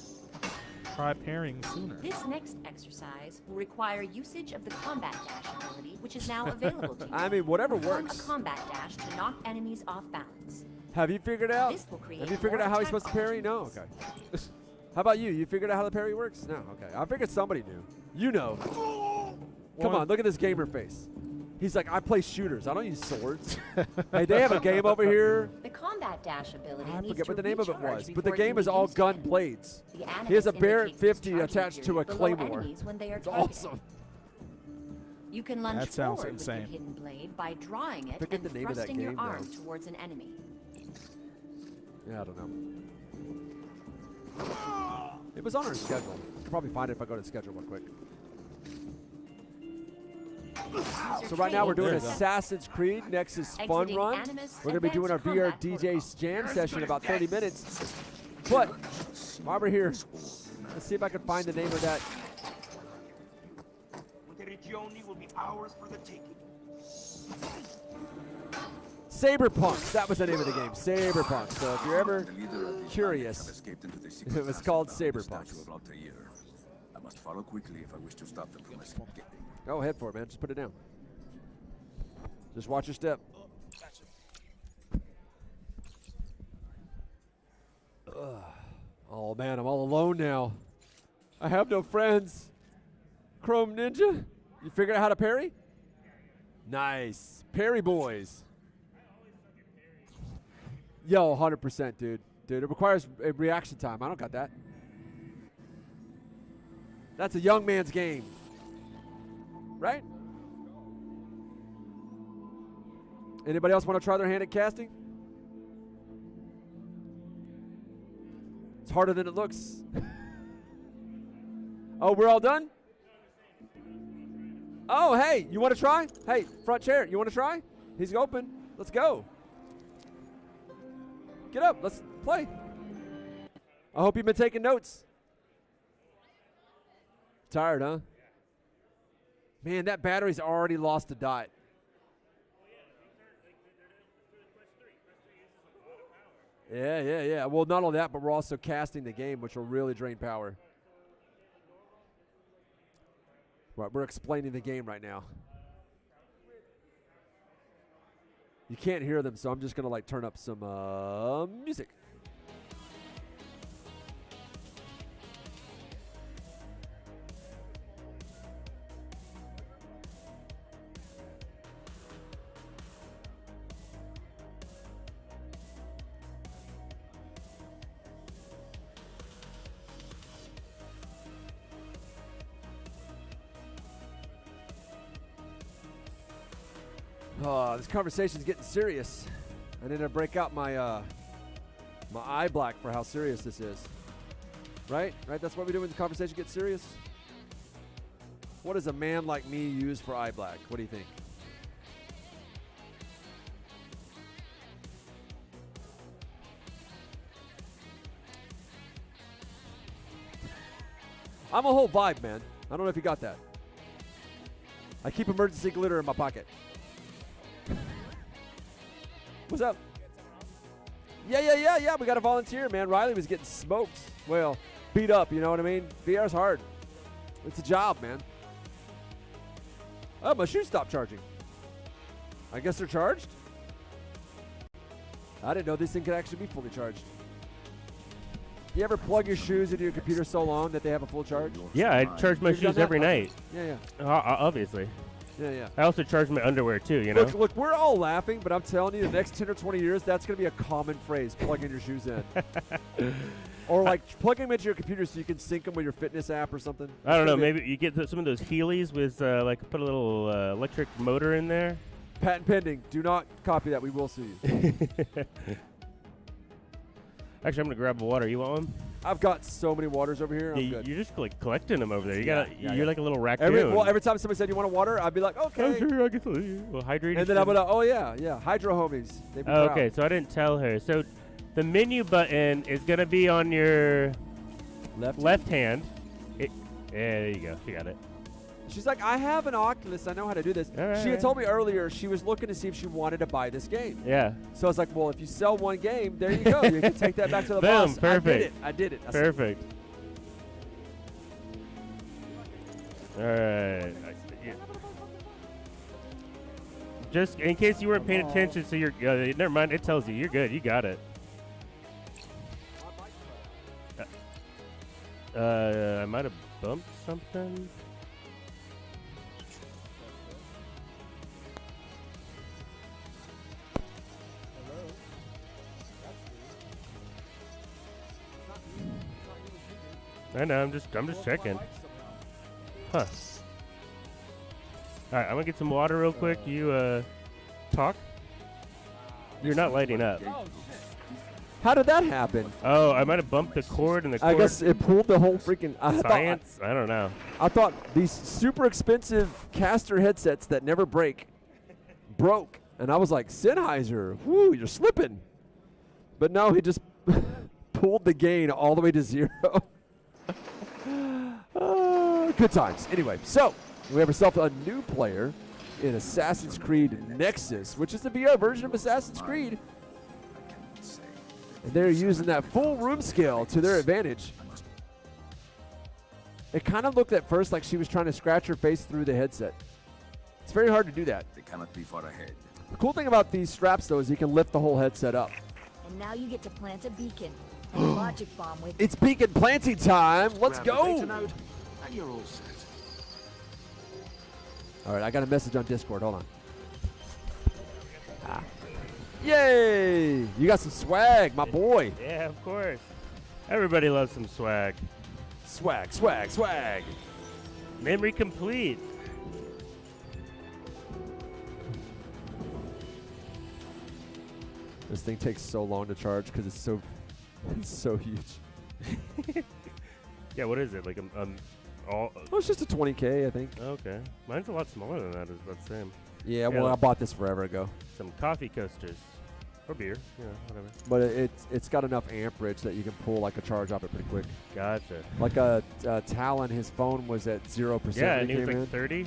S9: Try pairing sooner.
S4: This next exercise will require usage of the combat dash ability, which is now available to you.
S2: I mean, whatever
S4: Perform
S2: works.
S4: a combat dash to knock enemies off balance.
S2: Have you figured out?
S4: This will create
S2: Have you figured
S4: more
S2: out how he's
S4: attack
S2: supposed to parry? No. Okay. How about you? You figured out how the parry works? No. Okay. I figured somebody knew. You know. Come
S9: Well,
S2: on, look at this gamer face. He's like, I play shooters. I don't use swords. Hey, they have a game over here.
S4: The combat dash ability
S2: I
S4: needs
S2: forget
S4: to
S2: what the name of it
S4: recharge
S2: was, but the
S4: before it
S2: game
S4: can
S2: is
S4: be
S2: all
S4: used
S2: gun
S4: again.
S2: blades.
S4: The
S2: He has a
S4: animus
S2: Barrett
S4: indicates
S2: 50
S4: discharging
S2: attached to a
S4: period below
S2: claymore.
S4: enemies when they are
S2: It's
S4: targeted.
S2: awesome.
S4: You can lunge
S9: That sounds
S4: forward
S9: insane.
S4: with your hidden blade by drawing it
S2: Forget
S4: and
S2: the name of that
S4: thrusting your
S2: game, though.
S4: arm towards an enemy.
S2: Yeah, I don't know. It was on our schedule. I'll probably find it if I go to the schedule real quick. So right now we're doing
S9: There you go.
S2: Assassin's Creed Nexus Fun
S4: Exiting
S2: Run.
S4: Animus
S2: We're going to be doing our
S4: Advanced
S2: VR
S4: Combat
S2: DJ
S4: Protocol.
S2: jam session in about 30 minutes. But while we're here, let's see if I can find the name of that.
S1: will be ours for the taking.
S2: Cyberpunk. That was the name of the game. Cyberpunk. So if you're ever
S5: The leader of these
S2: curious,
S5: bandits have escaped into the secret
S2: it was
S5: passage
S2: called
S5: behind the
S2: Cyberpunk.
S5: statue of Altair. I must follow quickly if I wish to stop them from escaping.
S2: Go ahead for it, man. Just put it down. Just watch your step. Ugh. Oh, man, I'm all alone now. I have no friends. Chrome Ninja, you figured out how to parry? Nice. Parry boys. Yo, 100%, dude. Dude, it requires a reaction time. I don't got that. That's a young man's game. Right? Anybody else want to try their hand at casting? It's harder than it looks. Oh, we're all done? Oh, hey, you want to try? Hey, front chair, you want to try? He's open. Let's go. Get up. Let's play. I hope you've been taking notes. Tired, huh? Man, that battery's already lost a dot. Yeah. Well, not only that, but we're also casting the game, which will really drain power. Right, we're explaining the game right now. You can't hear them, so I'm just gonna like turn up some music. This conversation's getting serious. I need to break out my my eye black for how serious this is. Right? That's what we do when the conversation gets serious. What does a man like me use for eye black? What do you think? I'm a whole vibe, man. I don't know if you got that. I keep emergency glitter in my pocket. What's up? Yeah. We got a volunteer, man. Riley was getting smoked. Well, beat up, you know what I mean? VR's hard. It's a job, man. Oh, my shoes stopped charging. I guess they're charged? I didn't know this thing could actually be fully charged. You ever plug your shoes into your computer so long that they have a full charge?
S10: Yeah, I charge my
S2: You've done
S10: shoes
S2: that?
S10: every
S2: Okay.
S10: night.
S2: Yeah,
S10: Obviously.
S2: yeah.
S10: I also charge my underwear too, you know?
S2: Look, we're all laughing, but I'm telling you, the next 10 or 20 years, that's going to be a common phrase, plugging your shoes in. Or like plugging them into your computer so you can sync them with your fitness app or something.
S10: I don't know, maybe you get some of those Heelys with like put a little electric motor in there.
S2: Patent pending. Do not copy that. We will sue you.
S10: Actually, I'm gonna grab a water. You want one?
S2: I've got so many waters over here. I'm good.
S10: You're just like collecting them over there. You
S2: Yeah,
S10: got
S2: yeah,
S10: you're
S2: yeah.
S10: like a little raccoon.
S2: Every time somebody said you want a water, I'd be like, okay.
S10: Oh, sure, I guess we'll hydrate.
S2: And then I'm gonna, oh yeah, Hydro homies. They'd be
S10: Oh,
S2: proud.
S10: okay, so I didn't tell her. So the menu button is gonna be on your left hand. There you go. She got it.
S2: She's like, I have an Oculus. I know how to do this. She had told me earlier she was looking to see if she wanted to buy this game.
S10: Yeah.
S2: So I was like, well, if you sell one game, there you go. You can take that back to the
S10: Boom,
S2: boss.
S10: perfect.
S2: I did it.
S10: Perfect. All right. Just in case you weren't paying attention, so you're never mind. It tells you you're good. You got it. I might have bumped something. I know. I'm just checking. Huh. All right. I'm gonna get some water real quick. You talk. You're not lighting up.
S2: How did that happen?
S10: Oh, I might have bumped the cord, and the cord.
S2: I guess it pulled the whole freaking
S10: Science? I don't know.
S2: I thought these super expensive caster headsets that never break broke, and I was like, Sennheiser, whoo, you're slipping. But no, he just pulled the gain all the way to 0. Good times. Anyway, so we have ourselves a new player in Assassin's Creed Nexus, which is the VR version of Assassin's Creed. And they're using that full room scale to their advantage. It kind of looked at first like she was trying to scratch her face through the headset. It's very hard to do that.
S5: They cannot be far ahead.
S2: The cool thing about these straps, though, is you can lift the whole headset up.
S6: And now you get to plant a beacon. A logic bomb with
S2: It's beacon planting time. Let's
S1: Grab the
S2: go.
S1: data node, and you're all set.
S2: All right, I got a message on Discord. Hold on. Yay! You got some swag, my boy.
S10: Yeah, of course. Everybody loves some swag.
S2: Swag, swag, swag.
S10: Memory complete.
S2: This thing takes so long to charge because it's so huge.
S10: Yeah, what is it? Like all.
S2: Oh, it's just a 20K, I think.
S10: Okay, mine's a lot smaller than that. Is about the same.
S2: Yeah, well, I bought this forever ago.
S10: Some coffee coasters, or beer, whatever.
S2: But it's got enough amperage that you can pull like a charge off it pretty quick.
S10: Gotcha.
S2: Like Talon, his phone was at 0%.
S10: Yeah,
S2: when
S10: and he was
S2: came
S10: like
S2: in.
S10: 30.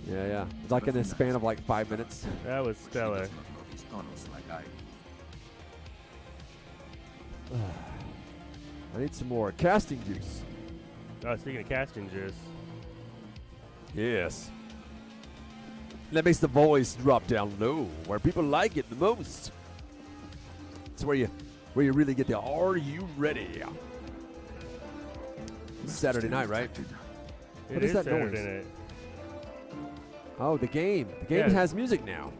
S2: Yeah. Like in the span of like 5 minutes.
S10: That was stellar.
S2: I need some more casting juice.
S10: Oh, speaking of casting juice.
S2: Yes. That makes the voice drop down low, where people like it the most. It's where you really get the "Are you ready?" It's Saturday night, right? What is that
S10: Saturday
S2: noise?
S10: night.
S2: Oh, the game. The game
S10: Yeah.
S2: has music now.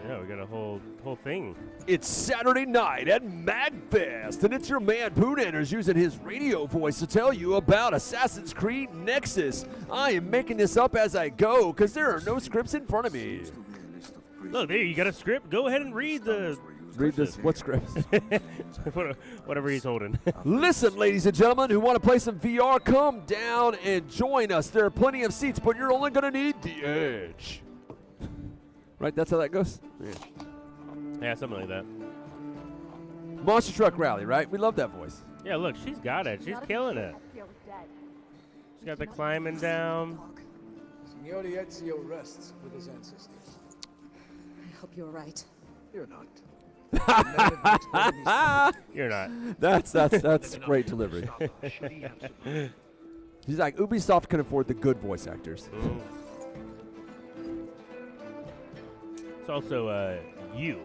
S10: Yeah, we got a whole thing.
S2: It's Saturday night at MAGFEST, and it's your man Poonanners using his radio voice to tell you about Assassin's Creed Nexus. I am making this up as I go because there are no scripts in front of me.
S10: Look, there, you got a script. Go ahead and read the.
S2: Read this. What script?
S10: Whatever he's holding.
S2: Listen, ladies and gentlemen who want to play some VR, come down and join us. There are plenty of seats, but you're only going to need the edge. Right? That's how that goes?
S10: Yeah, something like that.
S2: Monster Truck Rally, right? We love that voice.
S10: Yeah, look, she's got it. She's killing it. She's got the climbing down.
S11: Signor Ezio rests with his ancestors.
S6: I hope you're right.
S11: You're not.
S10: You're not.
S2: That's great delivery. He's like, Ubisoft can afford the good voice actors.
S10: It's also U.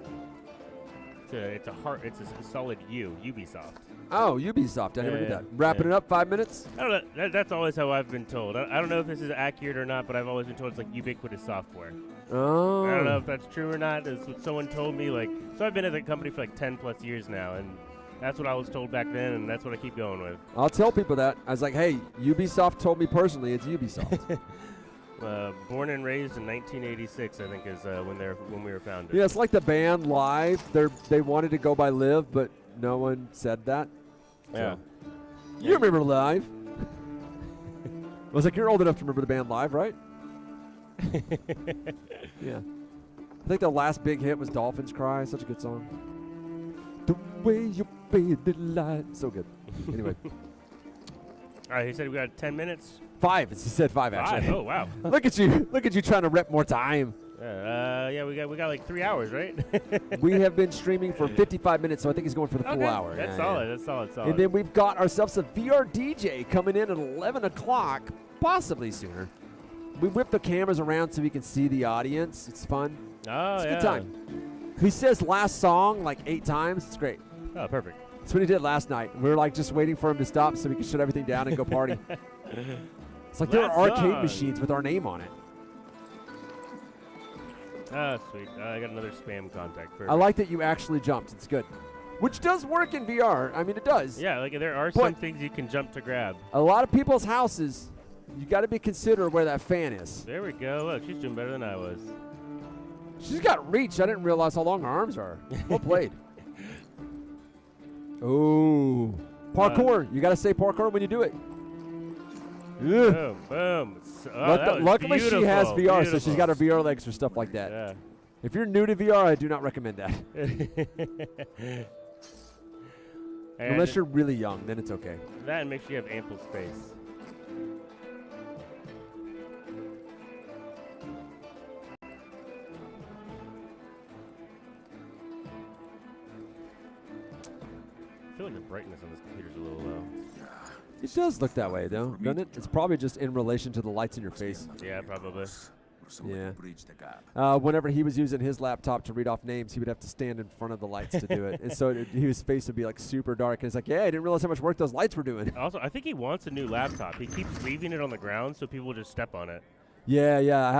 S10: It's a heart. It's a solid U. Ubisoft.
S2: Oh, Ubisoft. I never
S10: Yeah,
S2: did
S10: yeah,
S2: that. Wrapping
S10: yeah.
S2: it up, 5 minutes?
S10: I don't know. That's always how I've been told. I don't know if this is accurate or not, but I've always been told it's like ubiquitous software.
S2: Oh.
S10: I don't know if that's true or not. It's what someone told me. Like, so I've been at the company for like 10 plus years now, and that's what I was told back then, and that's what I keep going with.
S2: I'll tell people that. I was like, hey, Ubisoft told me personally it's Ubisoft.
S10: Born and raised in 1986, I think, is when we were founded.
S2: Yeah, it's like the band Live. They wanted to go by Live, but no one said that.
S10: Yeah.
S2: So. You remember Live? I was like, you're old enough to remember the band Live, right? Yeah. I think the last big hit was Dolphins Cry. Such a good song. The way you bathe the light. So good. Anyway.
S10: All right, he said we got 10 minutes.
S2: 5. He said 5, actually.
S10: 5? Oh, wow.
S2: Look at you. Look at you trying to rep more time.
S10: Yeah, we got like 3 hours, right?
S2: We have been streaming for 55 minutes, so I think he's going for the full hour.
S10: That's
S2: Yeah,
S10: solid.
S2: yeah.
S10: That's solid.
S2: And then we've got ourselves a VR DJ coming in at 11 o'clock, possibly sooner. We whip the cameras around so we can see the audience. It's fun.
S10: Oh,
S2: it's a
S10: yeah.
S2: good time. He says last song like 8 times. It's great.
S10: Oh, perfect.
S2: That's what he did last night. We were like just waiting for him to stop so we could shut everything down and go party. It's like there are arcade machines with our name on it.
S10: Oh, sweet. I got another spam contact. Perfect.
S2: I like that you actually jumped. It's good. Which does work in VR. I mean, it does.
S10: Yeah, like there are some things you can jump to grab.
S2: A lot of people's houses, you got to be considerate where that fan is.
S10: There we go. Look, she's doing better than I was.
S2: She's got reach. I didn't realize how long her arms are. Well played. Oh. Parkour. You got to say parkour when you do it.
S10: Boom, boom.
S2: Luckily, she has VR,
S10: beautiful.
S2: so she's got her VR legs for stuff like that.
S10: Yeah.
S2: If you're new to VR, I do not recommend that. Unless you're really young, then it's okay.
S10: That makes sure you have ample space. I feel like the brightness on this computer's a little low.
S2: It does look that way, though, doesn't it? It's probably just in relation to the lights in your face.
S10: Yeah, probably.
S2: Yeah. Whenever he was using his laptop to read off names, he would have to stand in front of the lights to do it. And so his face would be like super dark. And it's like, yeah, I didn't realize how much work those lights were doing.
S10: Also, I think he wants a new laptop. He keeps leaving it on the ground so people just step on it.
S2: Yeah.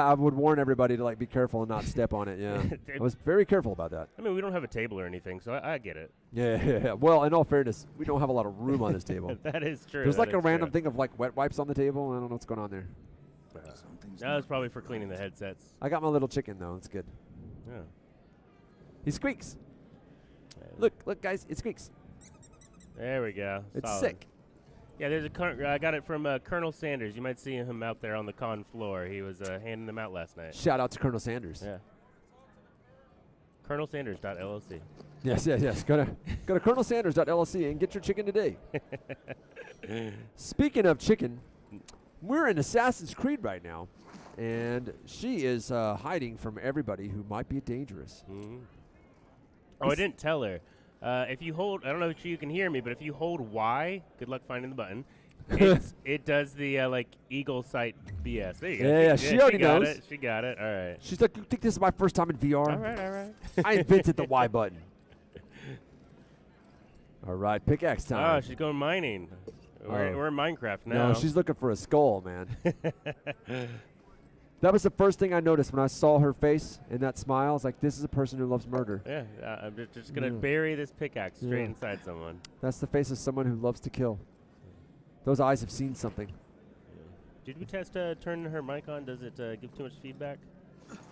S2: I would warn everybody to like be careful and not step on it. Yeah. I was very careful about that.
S10: I mean, we don't have a table or anything, so I get it.
S2: Yeah. Well, in all fairness, we don't have a lot of room on this table.
S10: That is true.
S2: There's like
S10: that
S2: a
S10: is
S2: random
S10: true.
S2: thing of like wet wipes on the table. I don't know what's going on there.
S10: That was probably for cleaning the headsets.
S2: I got my little chicken though. It's good.
S10: Yeah.
S2: He squeaks.
S10: Yeah.
S2: Look, guys, it squeaks.
S10: There we go.
S2: It's
S10: Solid.
S2: sick.
S10: Yeah, there's I got it from Colonel Sanders. You might see him out there on the con floor. He was handing them out last night.
S2: Shout out to Colonel Sanders.
S10: Yeah. ColonelSanders.LLC.
S2: Yes. Go to ColonelSanders.LLC and get your chicken today. Speaking of chicken, we're in Assassin's Creed right now, and she is hiding from everybody who might be dangerous.
S10: Mm-hmm. Oh, I didn't tell her. If you hold, I don't know if you can hear me, but if you hold Y, good luck finding the button. It does the like eagle sight BS. There you go.
S2: Yeah, she already knows.
S10: It. She got it. All right.
S2: She's like, you think this is my first time in VR?
S10: All right.
S2: I invented the Y button. All right, pickaxe time.
S10: Oh, she's going mining. We're in Minecraft now.
S2: No, she's looking for a skull, man. That was the first thing I noticed when I saw her face and that smile. I was like, this is a person who loves murder.
S10: Yeah, I'm just going to bury this pickaxe straight inside someone.
S2: That's the face of someone who loves to kill. Those eyes have seen something.
S10: Did we test turning her mic on? Does it give too much feedback?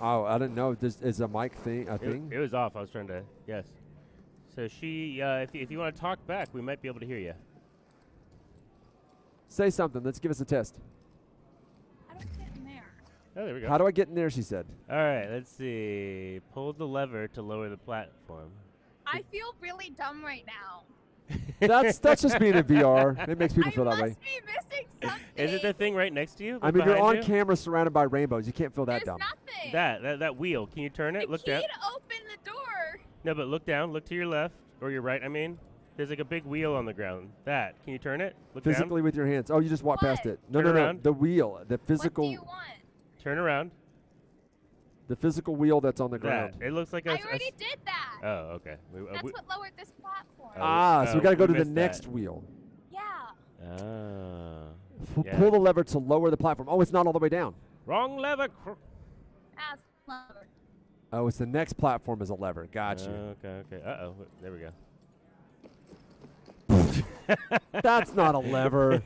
S2: Oh, I didn't know. Is a mic thing a thing?
S10: It was off. I was trying to, yes. So she, if you want to talk back, we might be able to hear you.
S2: Say something. Let's give us a test.
S12: How do I get in there?
S10: Oh, there we go.
S2: How do I get in there, she said.
S10: All right, let's see. Pull the lever to lower the platform.
S12: I feel really dumb right now.
S2: That's just being in VR. It makes people feel that way.
S12: I must be missing something.
S10: Is it the thing right next to you?
S2: I mean, you're on
S10: you?
S2: camera surrounded by rainbows. You can't feel that
S12: There's
S2: dumb.
S12: nothing.
S10: That wheel. Can you turn it? Look down.
S12: I can't open the door.
S10: No, but look down. Look to your left or your right. I mean, there's like a big wheel on the ground. That. Can you turn it? Look
S2: Physically
S10: down.
S2: with your hands. Oh, you just walk past it. No,
S10: Turn
S2: no.
S10: around.
S2: The wheel. The physical.
S12: What do you want?
S10: Turn around.
S2: The physical wheel that's on the ground.
S10: It looks like a.
S12: I already did that.
S10: Oh, okay.
S12: That's what lowered this platform.
S2: So we got to go to the
S10: missed
S2: next
S10: that.
S2: wheel.
S12: Yeah.
S10: Yeah.
S2: Pull the lever to lower the platform. Oh, it's not all the way down.
S10: Wrong lever.
S12: That's clever.
S2: Oh, it's the next platform is a lever. Got you.
S10: Okay. Uh-oh. There we go.
S2: That's not a lever.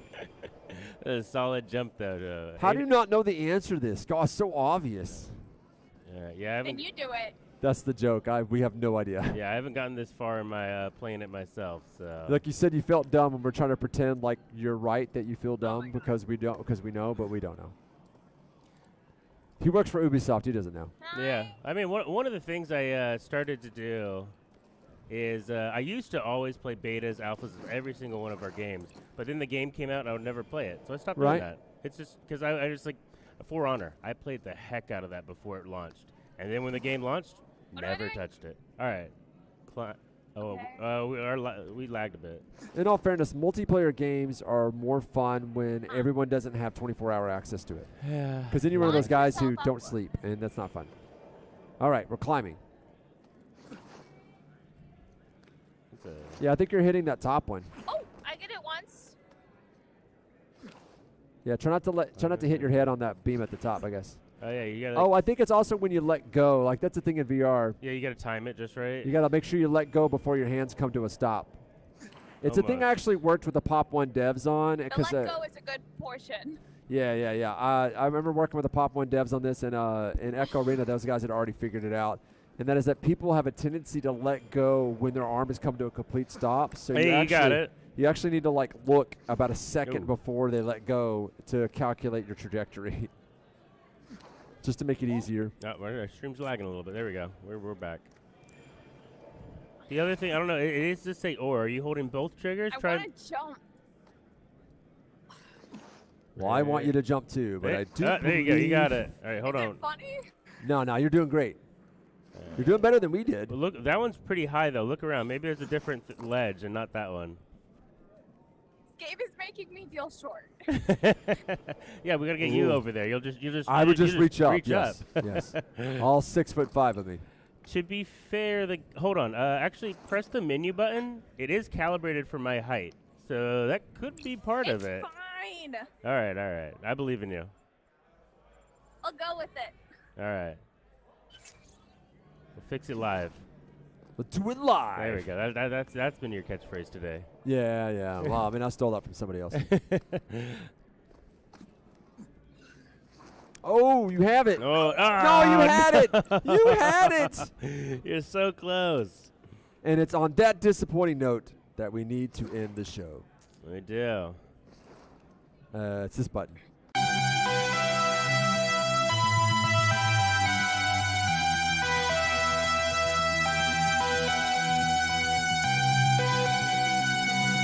S10: A solid jump, though.
S2: How do you not know the answer to this? God, it's so obvious.
S10: Yeah, I haven't.
S12: Then you do it.
S2: That's the joke. We have no idea.
S10: Yeah, I haven't gotten this far in my playing it myself. So.
S2: Like you said, you felt dumb, and we're trying to pretend like you're right that you feel dumb because we don't, because we know, but we don't know. He works for Ubisoft. He doesn't know.
S10: Yeah, I mean, one of the things I started to do is I used to always play betas, alphas of every single one of our games, but then the game came out and I would never play it, so I stopped doing that. It's just because I just like For Honor. I played the heck out of that before it launched, and then when the game launched, never touched it. All right, we lagged a bit.
S2: In all fairness, multiplayer games are more fun when everyone doesn't have 24-hour access to it.
S10: Yeah.
S2: Because then you're one of those guys who don't sleep, and that's not fun. All right, we're climbing. Yeah, I think you're hitting that top one.
S12: Oh, I get it once.
S2: Yeah, try not to hit your head on that beam at the top, I guess.
S10: Oh yeah, you gotta.
S2: Oh, I think it's also when you let go. Like that's the thing in VR.
S10: Yeah, you gotta time it just right.
S2: You gotta make sure you let go before your hands come to a stop. It's a thing I actually worked with the Pop 1 devs on.
S12: The let go is a good portion.
S2: Yeah. I remember working with the Pop 1 devs on this, and in Echo Arena, those guys had already figured it out. And that is that people have a tendency to let go when their arm has come to a complete stop. So
S10: you got it.
S2: You actually need to like look about a second before they let go to calculate your trajectory, just to make it easier.
S10: Our stream's lagging a little bit. There we go. We're back. The other thing, I don't know, it is to say or. Are you holding both triggers?
S12: I want to jump.
S2: Well, I want you to jump too, but I do.
S10: There you go. You got it. All right, hold on.
S12: Is it funny?
S2: No, you're doing great. You're doing better than we did.
S10: Well, look, that one's pretty high though. Look around. Maybe there's a different ledge and not that one.
S12: This game is making me feel short.
S10: Yeah, we gotta get you over there. You'll just.
S2: I would just reach up.
S10: Reach
S2: yes.
S10: up.
S2: Yes. All 6'5" of me.
S10: To be fair, hold on. Actually, press the menu button. It is calibrated for my height, so that could be part of it.
S12: Fine.
S10: All right. I believe in you.
S12: I'll go with it.
S10: All right. We'll fix it live.
S2: We'll do it live.
S10: There we go. That's been your catchphrase today.
S2: Yeah. Well, I mean, I stole that from somebody else. Oh, you have it.
S10: Oh,
S2: no, you had it. You had it.
S10: You're so close.
S2: And it's on that disappointing note that we need to end the show.
S10: We do.
S2: It's this button.